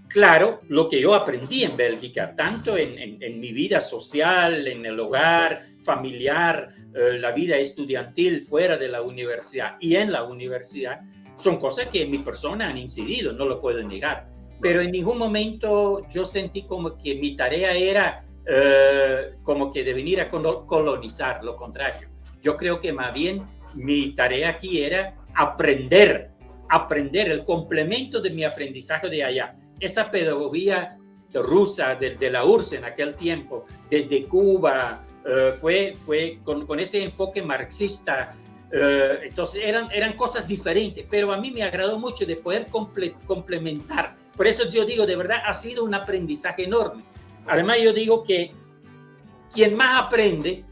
Claro, lo que yo aprendí en Bélgica, tanto en mi vida social, en el hogar, familiar, la vida estudiantil fuera de la universidad y en la universidad, son cosas que en mi persona han incidido, no lo puedo negar. Pero en ningún momento yo sentí como que mi tarea era como que de venir a colonizar, lo contrario. Yo creo que más bien mi tarea aquí era aprender el complemento de mi aprendizaje de allá. Esa pedagogía rusa de la URSS en aquel tiempo, desde Cuba, fue con ese enfoque marxista. Entonces eran cosas diferentes, pero a mí me agradó mucho de poder complementar. Por eso yo digo, de verdad, ha sido un aprendizaje enorme. Además, yo digo que quien más aprende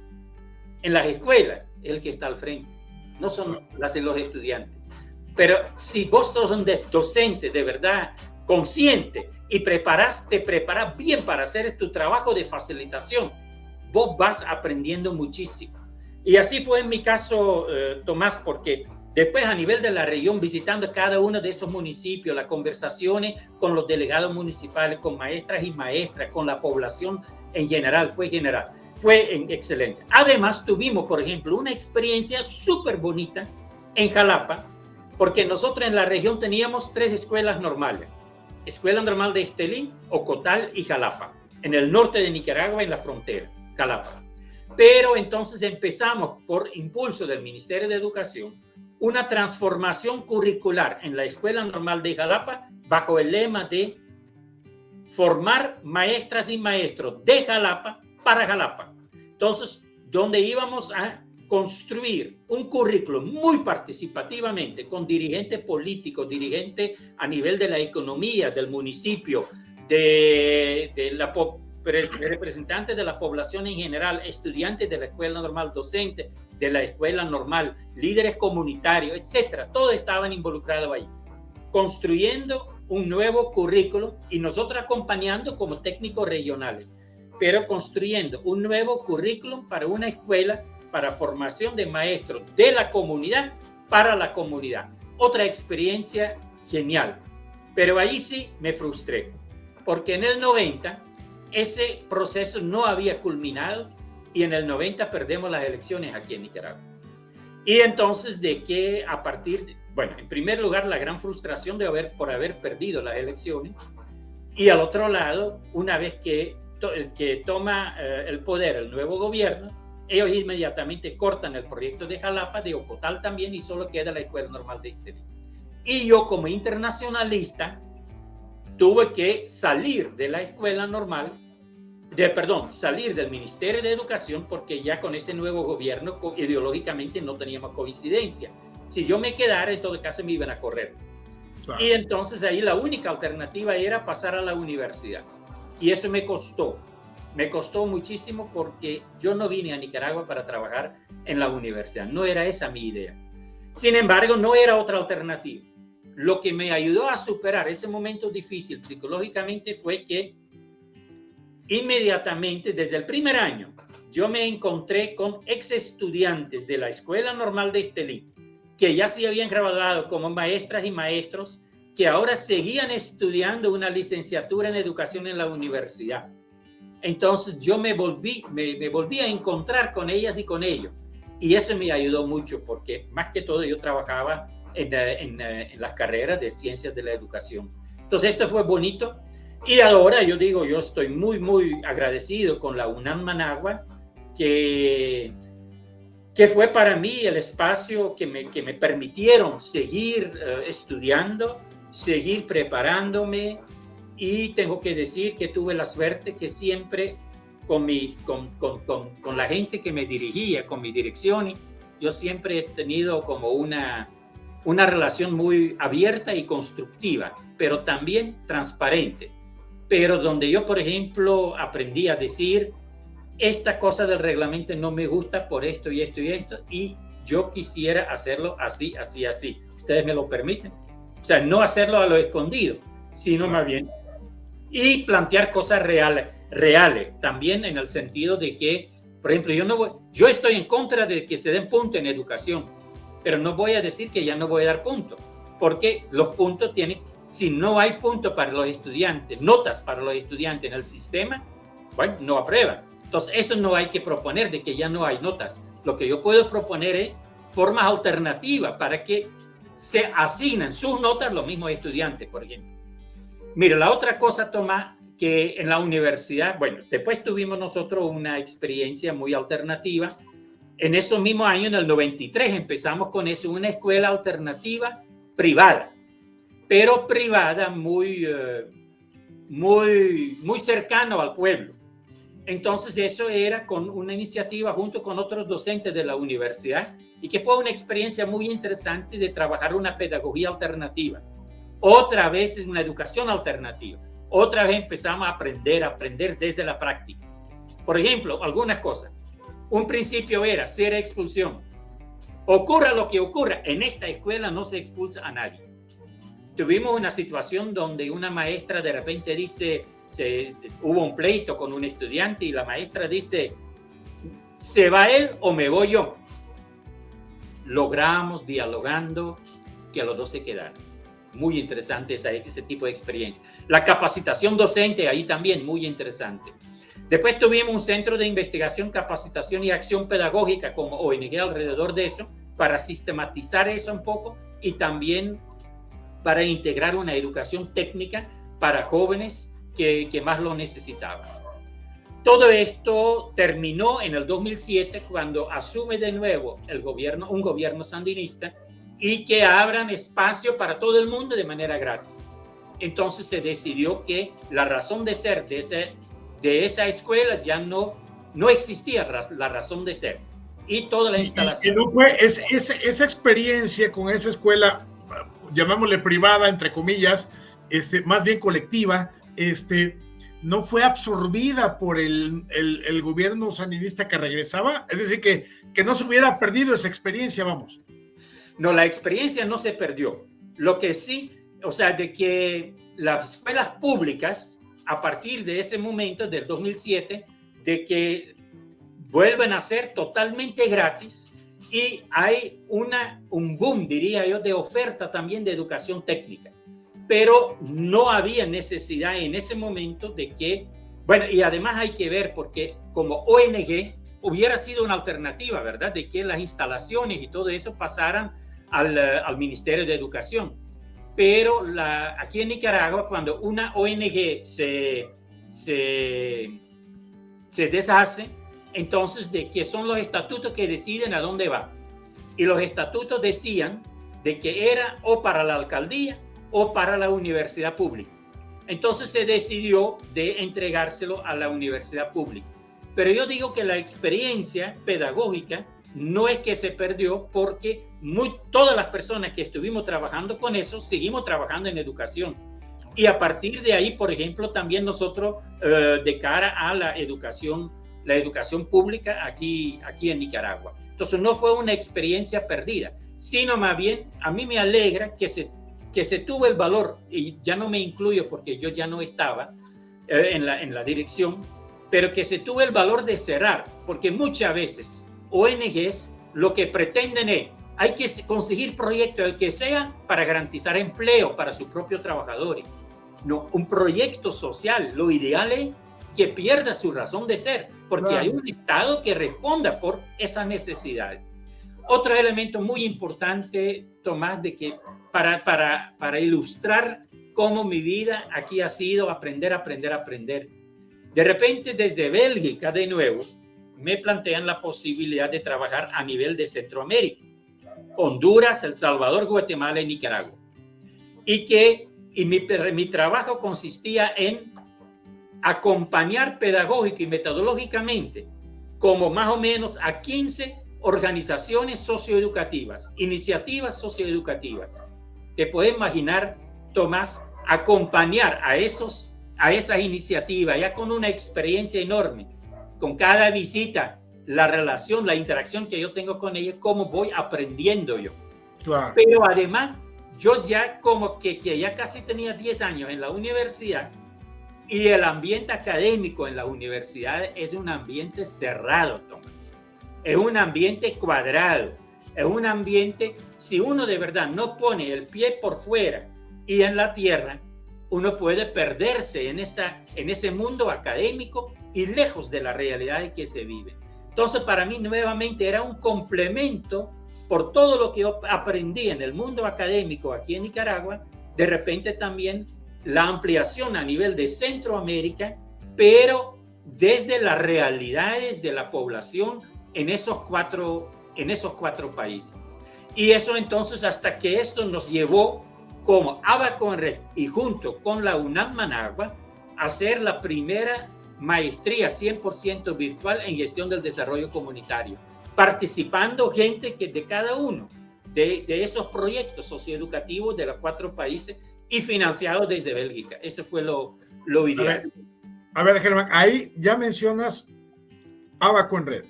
en las escuelas es el que está al frente, no son los estudiantes. Pero si vos sos un docente de verdad consciente y te preparas bien para hacer tu trabajo de facilitación, vos vas aprendiendo muchísimo. Y así fue en mi caso, Tomás, porque después a nivel de la región, visitando cada uno de esos municipios, las conversaciones con los delegados municipales, con maestras y maestras, con la población en general, fue excelente. Además, tuvimos, por ejemplo, una experiencia súper bonita en Jalapa, porque nosotros en la región teníamos 3 escuelas normales. Escuela Normal de Estelí, Ocotal y Jalapa, en el norte de Nicaragua, en la frontera, Jalapa. Pero entonces empezamos, por impulso del Ministerio de Educación, una transformación curricular en la Escuela Normal de Jalapa bajo el lema de formar maestras y maestros de Jalapa para Jalapa. Entonces, donde íbamos a construir un currículo muy participativamente con dirigentes políticos, dirigentes a nivel de la economía del municipio, de la representantes de la población en general, estudiantes de la escuela normal, docentes de la escuela normal, líderes comunitarios, etcétera. Todos estaban involucrados ahí, construyendo un nuevo currículo y nosotros acompañando como técnicos regionales, pero construyendo un nuevo currículum para una escuela para formación de maestros de la comunidad para la comunidad. Otra experiencia genial, pero ahí sí me frustré, porque en el 90 ese proceso no había culminado y en el 90 perdemos las elecciones aquí en Nicaragua. Y entonces de que a partir, bueno, en primer lugar la gran frustración por haber perdido las elecciones, y al otro lado, una vez que toma el poder el nuevo gobierno, ellos inmediatamente cortan el proyecto de Jalapa, de Ocotal también, y solo queda la Escuela Normal de Estelí. Y yo como internacionalista tuve que salir de la escuela normal, salir del Ministerio de Educación, porque ya con ese nuevo gobierno ideológicamente no teníamos coincidencia. Si yo me quedara, en todo caso me iban a correr. Claro. Y entonces ahí la única alternativa era pasar a la universidad. Y eso me costó muchísimo, porque yo no vine a Nicaragua para trabajar en la universidad, no era esa mi idea. Sin embargo, no era otra alternativa. Lo que me ayudó a superar ese momento difícil psicológicamente fue que inmediatamente, desde el primer año, yo me encontré con ex estudiantes de la Escuela Normal de Estelí, que ya se habían graduado como maestras y maestros, que ahora seguían estudiando una licenciatura en educación en la universidad. Entonces yo me volví a encontrar con ellas y con ellos. Y eso me ayudó mucho, porque más que todo yo trabajaba en las carreras de ciencias de la educación. Entonces esto fue bonito. Y ahora yo digo, yo estoy muy, muy agradecido con la UNAM Managua, que fue para mí el espacio que me permitieron seguir estudiando, seguir preparándome. Y tengo que decir que tuve la suerte que siempre con la gente que me dirigía, con mi dirección, yo siempre he tenido como una una relación muy abierta y constructiva, pero también transparente. Pero donde yo, por ejemplo, aprendí a decir, esta cosa del reglamento no me gusta por esto y esto y esto, y yo quisiera hacerlo así, así, así. ¿Ustedes me lo permiten? O sea, no hacerlo a lo escondido, sino más bien, y plantear cosas reales, también en el sentido de que, por ejemplo, yo estoy en contra de que se den puntos en educación, pero no voy a decir que ya no voy a dar puntos, porque los puntos tienen, si no hay puntos para los estudiantes, notas para los estudiantes en el sistema, bueno, no aprueban. Entonces, eso no hay que proponer de que ya no hay notas. Lo que yo puedo proponer es formas alternativas para que se asignen sus notas a los mismos estudiantes, por ejemplo. Mira, la otra cosa, Tomás, que en la universidad, bueno, después tuvimos nosotros una experiencia muy alternativa. En esos mismos años, en el 93, empezamos con eso, una escuela alternativa privada, pero privada muy cercano al pueblo. Entonces eso era con una iniciativa junto con otros docentes de la universidad y que fue una experiencia muy interesante de trabajar una pedagogía alternativa. Otra vez en una educación alternativa. Otra vez empezamos a aprender desde la práctica. Por ejemplo, algunas cosas. Un principio era cero expulsión. Ocurra lo que ocurra, en esta escuela no se expulsa a nadie. Tuvimos una situación donde una maestra de repente dice, hubo un pleito con un estudiante y la maestra dice, ¿se va él o me voy yo? Logramos, dialogando, que los dos se quedaran. Muy interesante ese tipo de experiencia. La capacitación docente, ahí también muy interesante. Después tuvimos un centro de investigación, capacitación y acción pedagógica como ONG alrededor de eso, para sistematizar eso un poco y también para integrar una educación técnica para jóvenes que más lo necesitaban. Todo esto terminó en el 2007 cuando asume de nuevo un gobierno sandinista y que abran espacio para todo el mundo de manera gratis. Entonces se decidió que la razón de ser de esa escuela ya no existía la razón de ser. Y toda la instalación. Y no fue esa experiencia con esa escuela, llamémosle privada, entre comillas, más bien colectiva, no fue absorbida por el gobierno sandinista que regresaba, es decir, que no se hubiera perdido esa experiencia, vamos. No, la experiencia no se perdió. Lo que sí, o sea, de que las escuelas públicas, a partir de ese momento, del 2007, de que vuelven a ser totalmente gratis y hay un boom, diría yo, de oferta también de educación técnica. Pero no había necesidad en ese momento de que, bueno, y además hay que ver porque como ONG hubiera sido una alternativa, ¿verdad? De que las instalaciones y todo eso pasaran al Ministerio de Educación. Pero aquí en Nicaragua, cuando una ONG se deshace, entonces de que son los estatutos que deciden a dónde va. Y los estatutos decían de que era o para la alcaldía o para la universidad pública. Entonces se decidió de entregárselo a la universidad pública. Pero yo digo que la experiencia pedagógica no es que se perdió porque todas las personas que estuvimos trabajando con eso, seguimos trabajando en educación. Y a partir de ahí, por ejemplo, también nosotros, de cara a la educación pública aquí en Nicaragua. Entonces no fue una experiencia perdida, sino más bien a mí me alegra que se tuvo el valor, y ya no me incluyo porque yo ya no estaba en la dirección, pero que se tuvo el valor de cerrar, porque muchas veces ONGs lo que pretenden es, hay que conseguir proyectos, el que sea, para garantizar empleo para sus propios trabajadores. No, un proyecto social, lo ideal es que pierda su razón de ser, porque hay un Estado que responda por esa necesidad. Otro elemento muy importante, Tomás, de que para ilustrar cómo mi vida aquí ha sido aprender. De repente, desde Bélgica, de nuevo, me plantean la posibilidad de trabajar a nivel de Centroamérica, Honduras, El Salvador, Guatemala y Nicaragua. Y mi trabajo consistía en acompañar pedagógico y metodológicamente como más o menos a 15 organizaciones socioeducativas, iniciativas socioeducativas. Te puedes imaginar, Tomás, acompañar a esas iniciativas, ya con una experiencia enorme, con cada visita, la relación, la interacción que yo tengo con ellos, cómo voy aprendiendo yo. Claro. Pero además, yo ya como que ya casi tenía 10 años en la universidad, y el ambiente académico en la universidad es un ambiente cerrado, Tomás. Es un ambiente cuadrado. Es un ambiente, si uno de verdad no pone el pie por fuera y en la tierra, uno puede perderse en ese mundo académico y lejos de la realidad en que se vive. Entonces, para mí, nuevamente, era un complemento por todo lo que yo aprendí en el mundo académico aquí en Nicaragua. De repente también la ampliación a nivel de Centroamérica, pero desde las realidades de la población en esos cuatro países. Y eso entonces, hasta que esto nos llevó como ABACONRED y junto con la UNAM Managua a hacer la primera maestría 100% virtual en gestión del desarrollo comunitario, participando gente que de cada uno de esos proyectos socioeducativos de los 4 países y financiados desde Bélgica. Ese fue lo ideal. A ver, Germán, ahí ya mencionas ABACONRED.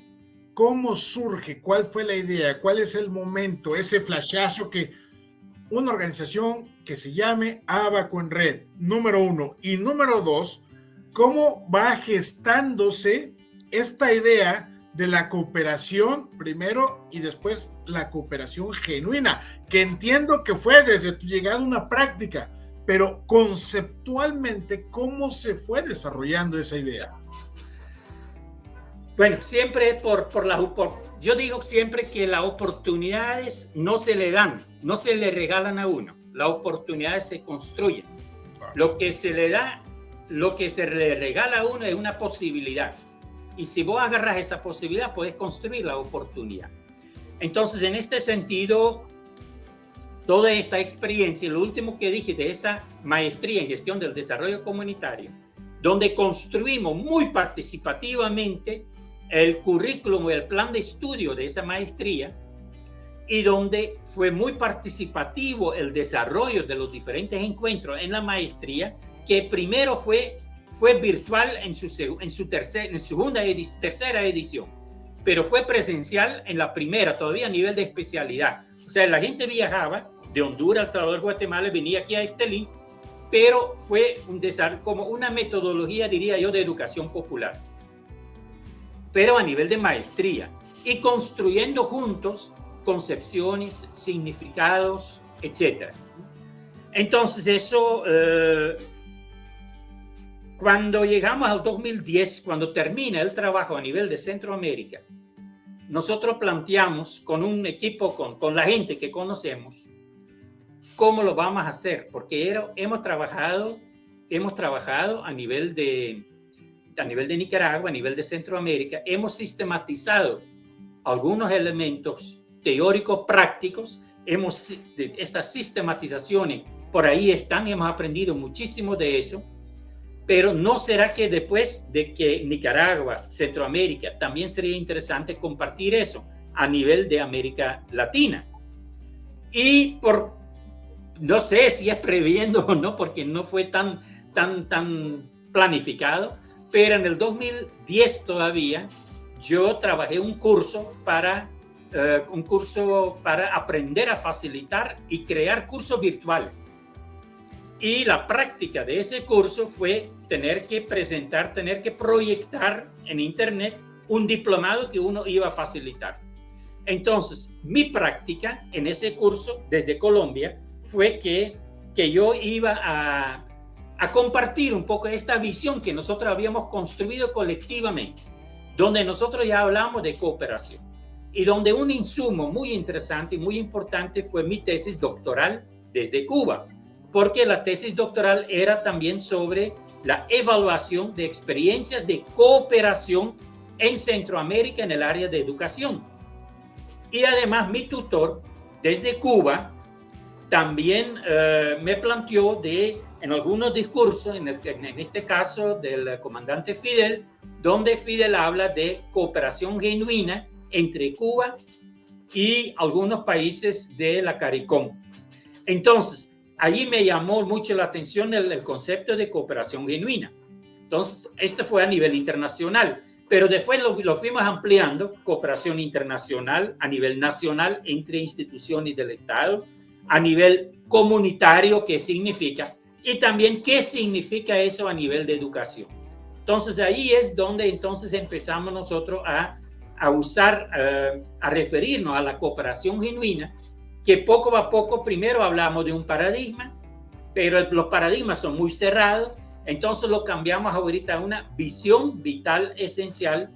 ¿Cómo surge? ¿Cuál fue la idea? ¿Cuál es el momento? Ese flashazo que una organización que se llame ABACONRED, número 1. Y número 2, ¿cómo va gestándose esta idea de la cooperación primero y después la cooperación genuina? Que entiendo que fue desde tu llegada una práctica, pero conceptualmente, ¿cómo se fue desarrollando esa idea? Bueno, siempre yo digo siempre que las oportunidades no se le dan, no se le regalan a uno. Las oportunidades se construyen. Lo que se le da, lo que se le regala a uno es una posibilidad. Y si vos agarras esa posibilidad, puedes construir la oportunidad. Entonces, en este sentido, toda esta experiencia, lo último que dije de esa maestría en gestión del desarrollo comunitario, donde construimos muy participativamente el currículum y el plan de estudio de esa maestría, y donde fue muy participativo el desarrollo de los diferentes encuentros en la maestría, que primero fue virtual en su tercera edición, pero fue presencial en la primera, todavía a nivel de especialidad. O sea, la gente viajaba de Honduras, El Salvador, Guatemala, venía aquí a Estelí, pero fue como una metodología, diría yo, de educación popular, pero a nivel de maestría, y construyendo juntos concepciones, significados, etc. Entonces eso, cuando llegamos al 2010, cuando termina el trabajo a nivel de Centroamérica, nosotros planteamos con un equipo, con la gente que conocemos, cómo lo vamos a hacer, porque hemos trabajado a nivel de Nicaragua, a nivel de Centroamérica, hemos sistematizado algunos elementos teóricos prácticos, estas sistematizaciones por ahí están y hemos aprendido muchísimo de eso, pero ¿no será que después de que Nicaragua, Centroamérica, también sería interesante compartir eso a nivel de América Latina? Y no sé si es previendo o no, porque no fue tan planificado, pero en el 2010 todavía yo trabajé un curso para aprender a facilitar y crear cursos virtuales. Y la práctica de ese curso fue tener que proyectar en internet un diplomado que uno iba a facilitar. Entonces, mi práctica en ese curso desde Colombia fue que yo iba a compartir un poco esta visión que nosotros habíamos construido colectivamente, donde nosotros ya hablamos de cooperación y donde un insumo muy interesante y muy importante fue mi tesis doctoral desde Cuba, porque la tesis doctoral era también sobre la evaluación de experiencias de cooperación en Centroamérica en el área de educación. Y además mi tutor desde Cuba también me planteó en algunos discursos, en este caso del comandante Fidel, donde Fidel habla de cooperación genuina entre Cuba y algunos países de la CARICOM. Entonces, allí me llamó mucho la atención el concepto de cooperación genuina. Entonces, esto fue a nivel internacional, pero después lo fuimos ampliando, cooperación internacional a nivel nacional entre instituciones del Estado, a nivel comunitario, ¿qué significa? Y también, ¿qué significa eso a nivel de educación? Entonces, ahí es donde entonces empezamos nosotros a usar, a referirnos a la cooperación genuina, que poco a poco primero hablamos de un paradigma, pero los paradigmas son muy cerrados, entonces lo cambiamos ahorita a una visión vital esencial,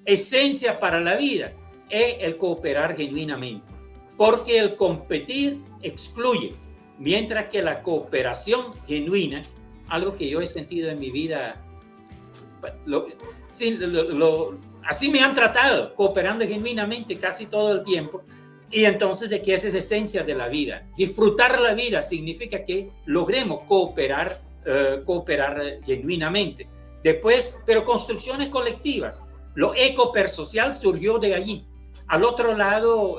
esencia para la vida, es el cooperar genuinamente, porque el competir excluye, mientras que la cooperación genuina, algo que yo he sentido en mi vida, así me han tratado, cooperando genuinamente casi todo el tiempo. Y entonces, ¿de qué es esa esencia de la vida? Disfrutar la vida significa que logremos cooperar genuinamente. Después, pero construcciones colectivas. Lo ecopersocial surgió de allí. Al otro lado,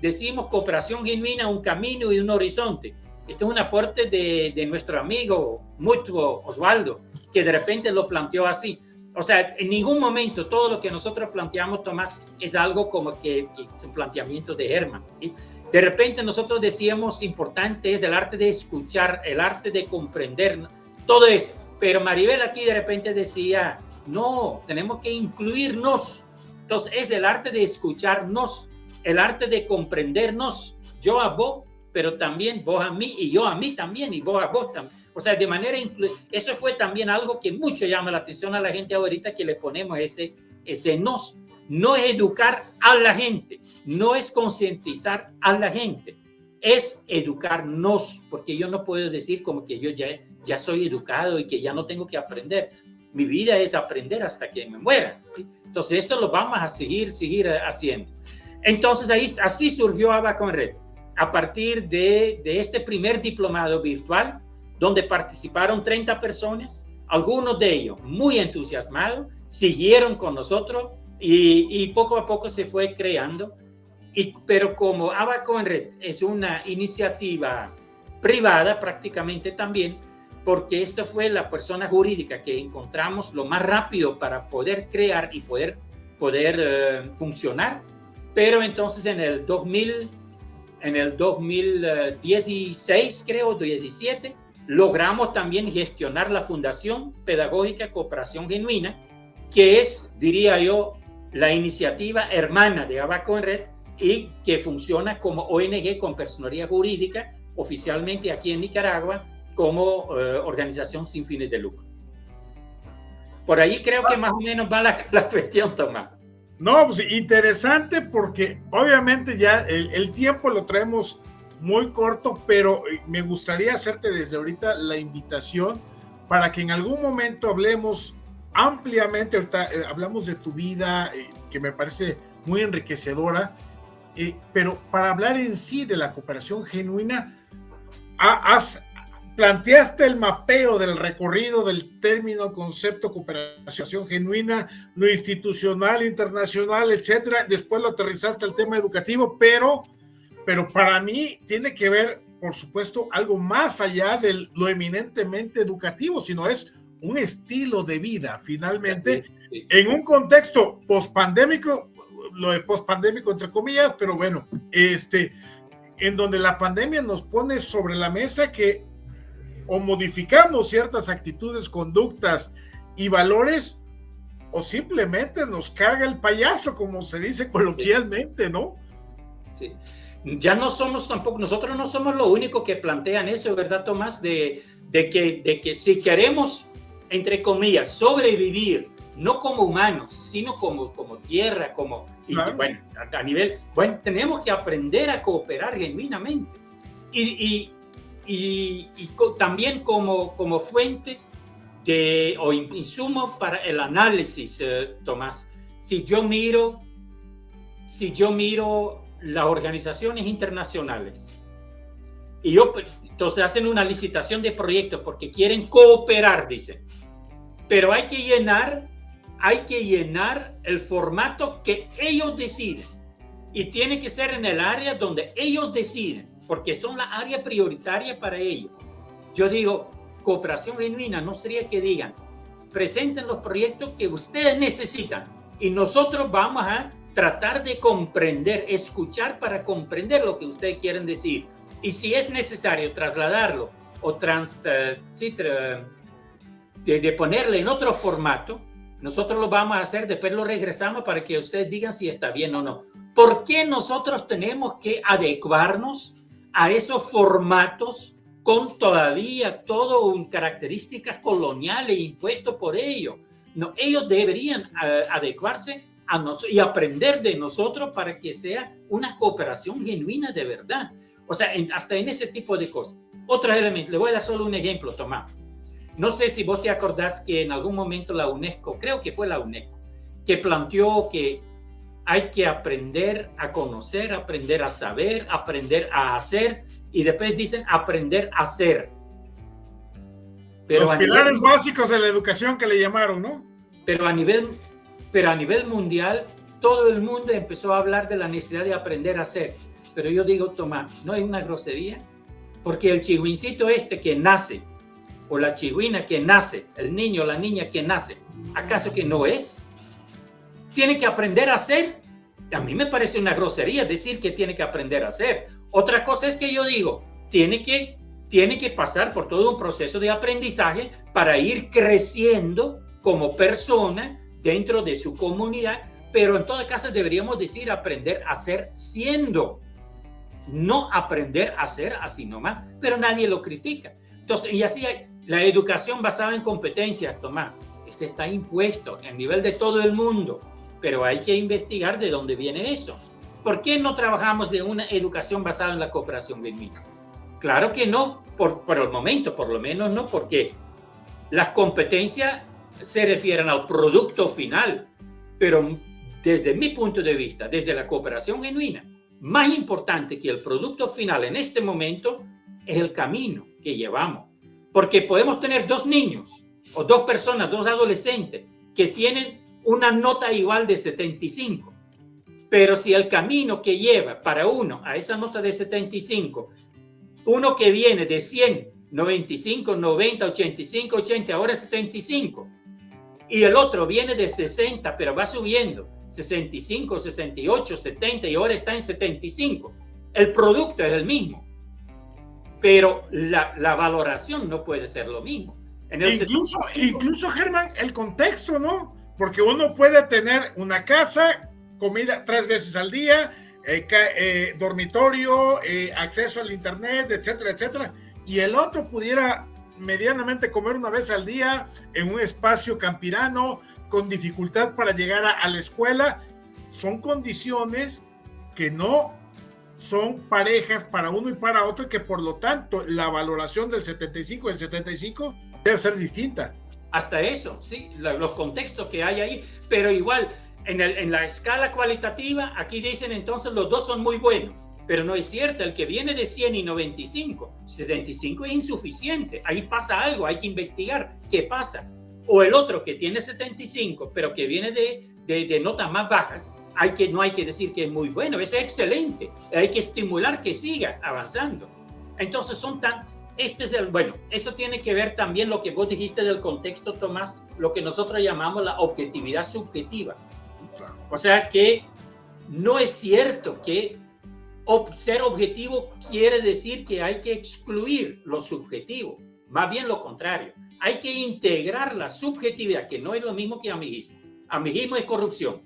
decimos cooperación genuina, un camino y un horizonte. Este es un aporte de nuestro amigo mutuo Osvaldo, que de repente lo planteó así. O sea, en ningún momento todo lo que nosotros planteamos, Tomás, es algo como que es un planteamiento de Herman, ¿sí? De repente nosotros decíamos, importante es el arte de escuchar, el arte de comprender, todo eso. Pero Maribel aquí de repente decía, no, tenemos que incluirnos. Entonces es el arte de escucharnos, el arte de comprendernos, yo a vos, pero también vos a mí y yo a mí también y vos a vos también. O sea, de manera eso fue también algo que mucho llama la atención a la gente ahorita, que le ponemos ese nos. No es educar a la gente, no es concientizar a la gente, es educarnos, porque yo no puedo decir como que yo ya soy educado y que ya no tengo que aprender. Mi vida es aprender hasta que me muera, ¿sí? Entonces esto lo vamos a seguir haciendo. Entonces así surgió Abaco en Red, a partir de este primer diplomado virtual, donde participaron 30 personas, algunos de ellos muy entusiasmados, siguieron con nosotros y poco a poco se fue creando. Pero como Abaco en Red es una iniciativa privada prácticamente también, porque esta fue la persona jurídica que encontramos lo más rápido para poder crear y poder funcionar. Pero entonces en el 2016, creo, 17, logramos también gestionar la Fundación Pedagógica Cooperación Genuina, que es, diría yo, la iniciativa hermana de Abaco en Red y que funciona como ONG con personería jurídica oficialmente aquí en Nicaragua como organización sin fines de lucro. Por ahí creo que más o menos va la cuestión, Tomás. No, pues interesante, porque obviamente ya el tiempo lo traemos muy corto, pero me gustaría hacerte desde ahorita la invitación para que en algún momento hablemos ampliamente. Ahorita hablamos de tu vida, que me parece muy enriquecedora, pero para hablar en sí de la cooperación genuina, planteaste el mapeo del recorrido del término, concepto, cooperación genuina, lo institucional, internacional, etcétera. Después lo aterrizaste al tema educativo, pero para mí tiene que ver, por supuesto, algo más allá de lo eminentemente educativo, sino es un estilo de vida, finalmente, sí. En un contexto pospandémico, lo de pospandémico entre comillas, pero bueno, en donde la pandemia nos pone sobre la mesa que o modificamos ciertas actitudes, conductas y valores, o simplemente nos carga el payaso, como se dice coloquialmente, ¿no? Sí. Ya no somos tampoco, nosotros no somos lo único que plantean eso, ¿verdad, Tomás? De que si queremos, entre comillas, sobrevivir, no como humanos, sino como tierra, claro. Y bueno, a nivel, bueno, tenemos que aprender a cooperar genuinamente. Y también como fuente o insumo para el análisis, Tomás. Si yo miro las organizaciones internacionales y entonces hacen una licitación de proyectos porque quieren cooperar, dicen, pero hay que llenar hay que llenar el formato que ellos deciden. Y tiene que ser en el área donde ellos deciden, porque son la área prioritaria para ellos. Yo digo, cooperación genuina no sería que digan, presenten los proyectos que ustedes necesitan y nosotros vamos a tratar de comprender, escuchar para comprender lo que ustedes quieren decir. Y si es necesario trasladarlo o de ponerle en otro formato, nosotros lo vamos a hacer, después lo regresamos para que ustedes digan si está bien o no. ¿Por qué nosotros tenemos que adecuarnos a esos formatos con todavía todo características coloniales impuestas por ellos? No, ellos deberían adecuarse a nosotros y aprender de nosotros para que sea una cooperación genuina de verdad. O sea, hasta en ese tipo de cosas. Otro elemento, le voy a dar solo un ejemplo, Tomás. No sé si vos te acordás que en algún momento la UNESCO, creo que fue la UNESCO, que planteó que hay que aprender a conocer, aprender a saber, aprender a hacer, y después dicen aprender a ser. Pero los pilares básicos de la educación que le llamaron, ¿no? Pero a nivel mundial, todo el mundo empezó a hablar de la necesidad de aprender a ser. Pero yo digo, Tomás, ¿no es una grosería? Porque el chigüincito que nace, o la chigüina que nace, el niño o la niña que nace, ¿acaso que no es? Tiene que aprender a ser. A mí me parece una grosería decir que tiene que aprender a ser. Otra cosa es que yo digo, tiene que pasar por todo un proceso de aprendizaje para ir creciendo como persona dentro de su comunidad, pero en todo caso deberíamos decir aprender a ser siendo, no aprender a ser así nomás, pero nadie lo critica. Entonces, y así hay la educación basada en competencias, Tomás, ese está impuesto a nivel de todo el mundo, pero hay que investigar de dónde viene eso. ¿Por qué no trabajamos de una educación basada en la cooperación genuina? Claro que no, por el momento, por lo menos no, porque las competencias se refieren al producto final, pero desde mi punto de vista, desde la cooperación genuina, más importante que el producto final en este momento es el camino que llevamos. Porque podemos tener dos niños o dos personas, dos adolescentes que tienen una nota igual de 75. Pero si el camino que lleva para uno a esa nota de 75, uno que viene de 100, 95, 90, 85, 80, ahora 75, y el otro viene de 60, pero va subiendo, 65, 68, 70 y ahora está en 75, el producto es el mismo. Pero la valoración no puede ser lo mismo. Incluso, Germán, el contexto, ¿no? Porque uno puede tener una casa, comida 3 veces al día, dormitorio, acceso al internet, etcétera, etcétera, y el otro pudiera medianamente comer una vez al día en un espacio campirano, con dificultad para llegar a la escuela. Son condiciones que no son parejas para uno y para otro, que por lo tanto la valoración del 75 y el 75 debe ser distinta. Hasta eso, sí, los contextos que hay ahí, pero igual en la escala cualitativa, aquí dicen entonces los dos son muy buenos, pero no es cierto. El que viene de 100 y 95, 75 es insuficiente, ahí pasa algo, hay que investigar qué pasa. O el otro que tiene 75, pero que viene de notas más bajas, no hay que decir que es muy bueno, es excelente, hay que estimular que siga avanzando. Entonces eso tiene que ver también lo que vos dijiste del contexto, Tomás, lo que nosotros llamamos la objetividad subjetiva. O sea que no es cierto que ser objetivo quiere decir que hay que excluir lo subjetivo, más bien lo contrario, hay que integrar la subjetividad, que no es lo mismo que amiguismo. Amiguismo es corrupción,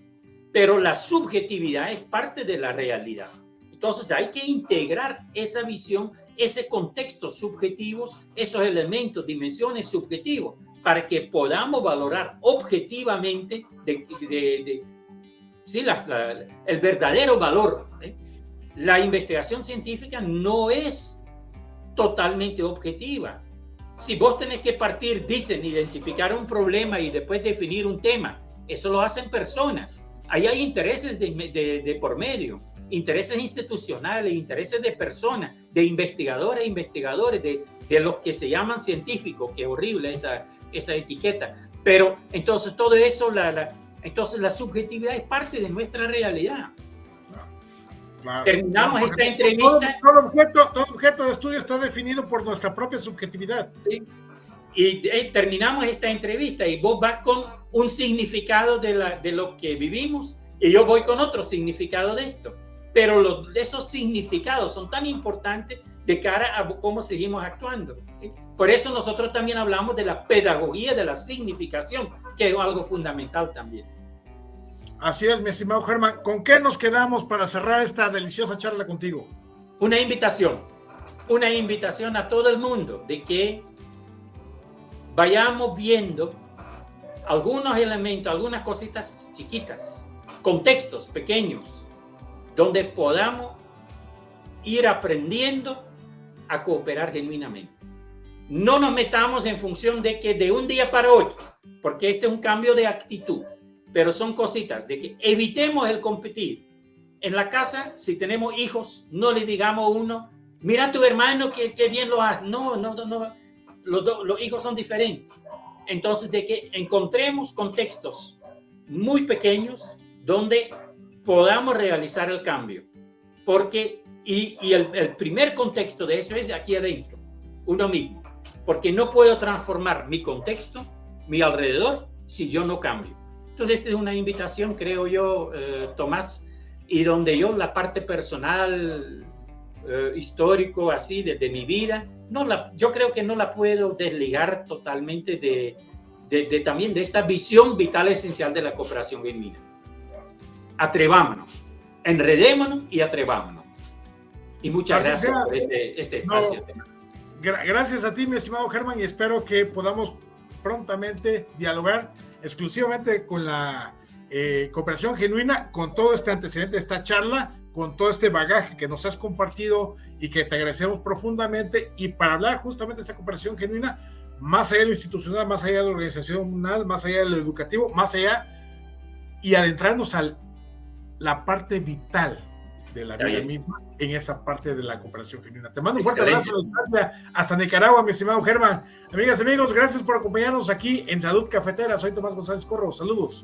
pero la subjetividad es parte de la realidad. Entonces hay que integrar esa visión, ese contexto subjetivos, esos elementos, dimensiones subjetivos, para que podamos valorar objetivamente el verdadero valor. La investigación científica no es totalmente objetiva. Si vos tenés que identificar un problema y después definir un tema, eso lo hacen personas. Ahí hay intereses de por medio, intereses institucionales, intereses de personas, de investigadores e investigadores, de los que se llaman científicos. Qué horrible esa etiqueta. Pero entonces todo eso, entonces la subjetividad es parte de nuestra realidad. Claro. Terminamos esta entrevista. Todo objeto de estudio está definido por nuestra propia subjetividad. ¿Sí? Y terminamos esta entrevista y vos vas con un significado de lo que vivimos y yo voy con otro significado de esto. Pero esos significados son tan importantes de cara a cómo seguimos actuando. ¿Sí? Por eso nosotros también hablamos de la pedagogía de la significación, que es algo fundamental también. Así es, mi estimado Germán. ¿Con qué nos quedamos para cerrar esta deliciosa charla contigo? Una invitación a todo el mundo de que vayamos viendo algunos elementos, algunas cositas chiquitas, contextos pequeños, donde podamos ir aprendiendo a cooperar genuinamente. No nos metamos en función de que de un día para otro, porque este es un cambio de actitud, pero son cositas de que evitemos el competir. En la casa, si tenemos hijos, no le digamos a uno, mira a tu hermano que bien lo hace. No. Los hijos son diferentes. Entonces, de que encontremos contextos muy pequeños donde podamos realizar el cambio. Porque, el primer contexto de eso es aquí adentro, uno mismo. Porque no puedo transformar mi contexto, mi alrededor, si yo no cambio. Entonces, esta es una invitación, creo yo, Tomás, y donde yo la parte personal, histórico, así, de mi vida, yo creo que no la puedo desligar totalmente también de esta visión vital esencial de la cooperación genuina. Atrevámonos, enredémonos y atrevámonos. Y muchas gracias por este espacio. Gracias a ti, mi estimado Germán, y espero que podamos prontamente dialogar exclusivamente con la cooperación genuina, con todo este antecedente de esta charla, con todo este bagaje que nos has compartido y que te agradecemos profundamente, y para hablar justamente de esta cooperación genuina, más allá de lo institucional, más allá de lo organizacional, más allá de lo educativo, más allá, y adentrarnos a la parte vital de la vida misma, en esa parte de la cooperación genuina. Te mando un fuerte abrazo a la distancia hasta Nicaragua, mi estimado Germán. Amigas y amigos, gracias por acompañarnos aquí en Salud Cafetera. Soy Tomás González Corro. Saludos.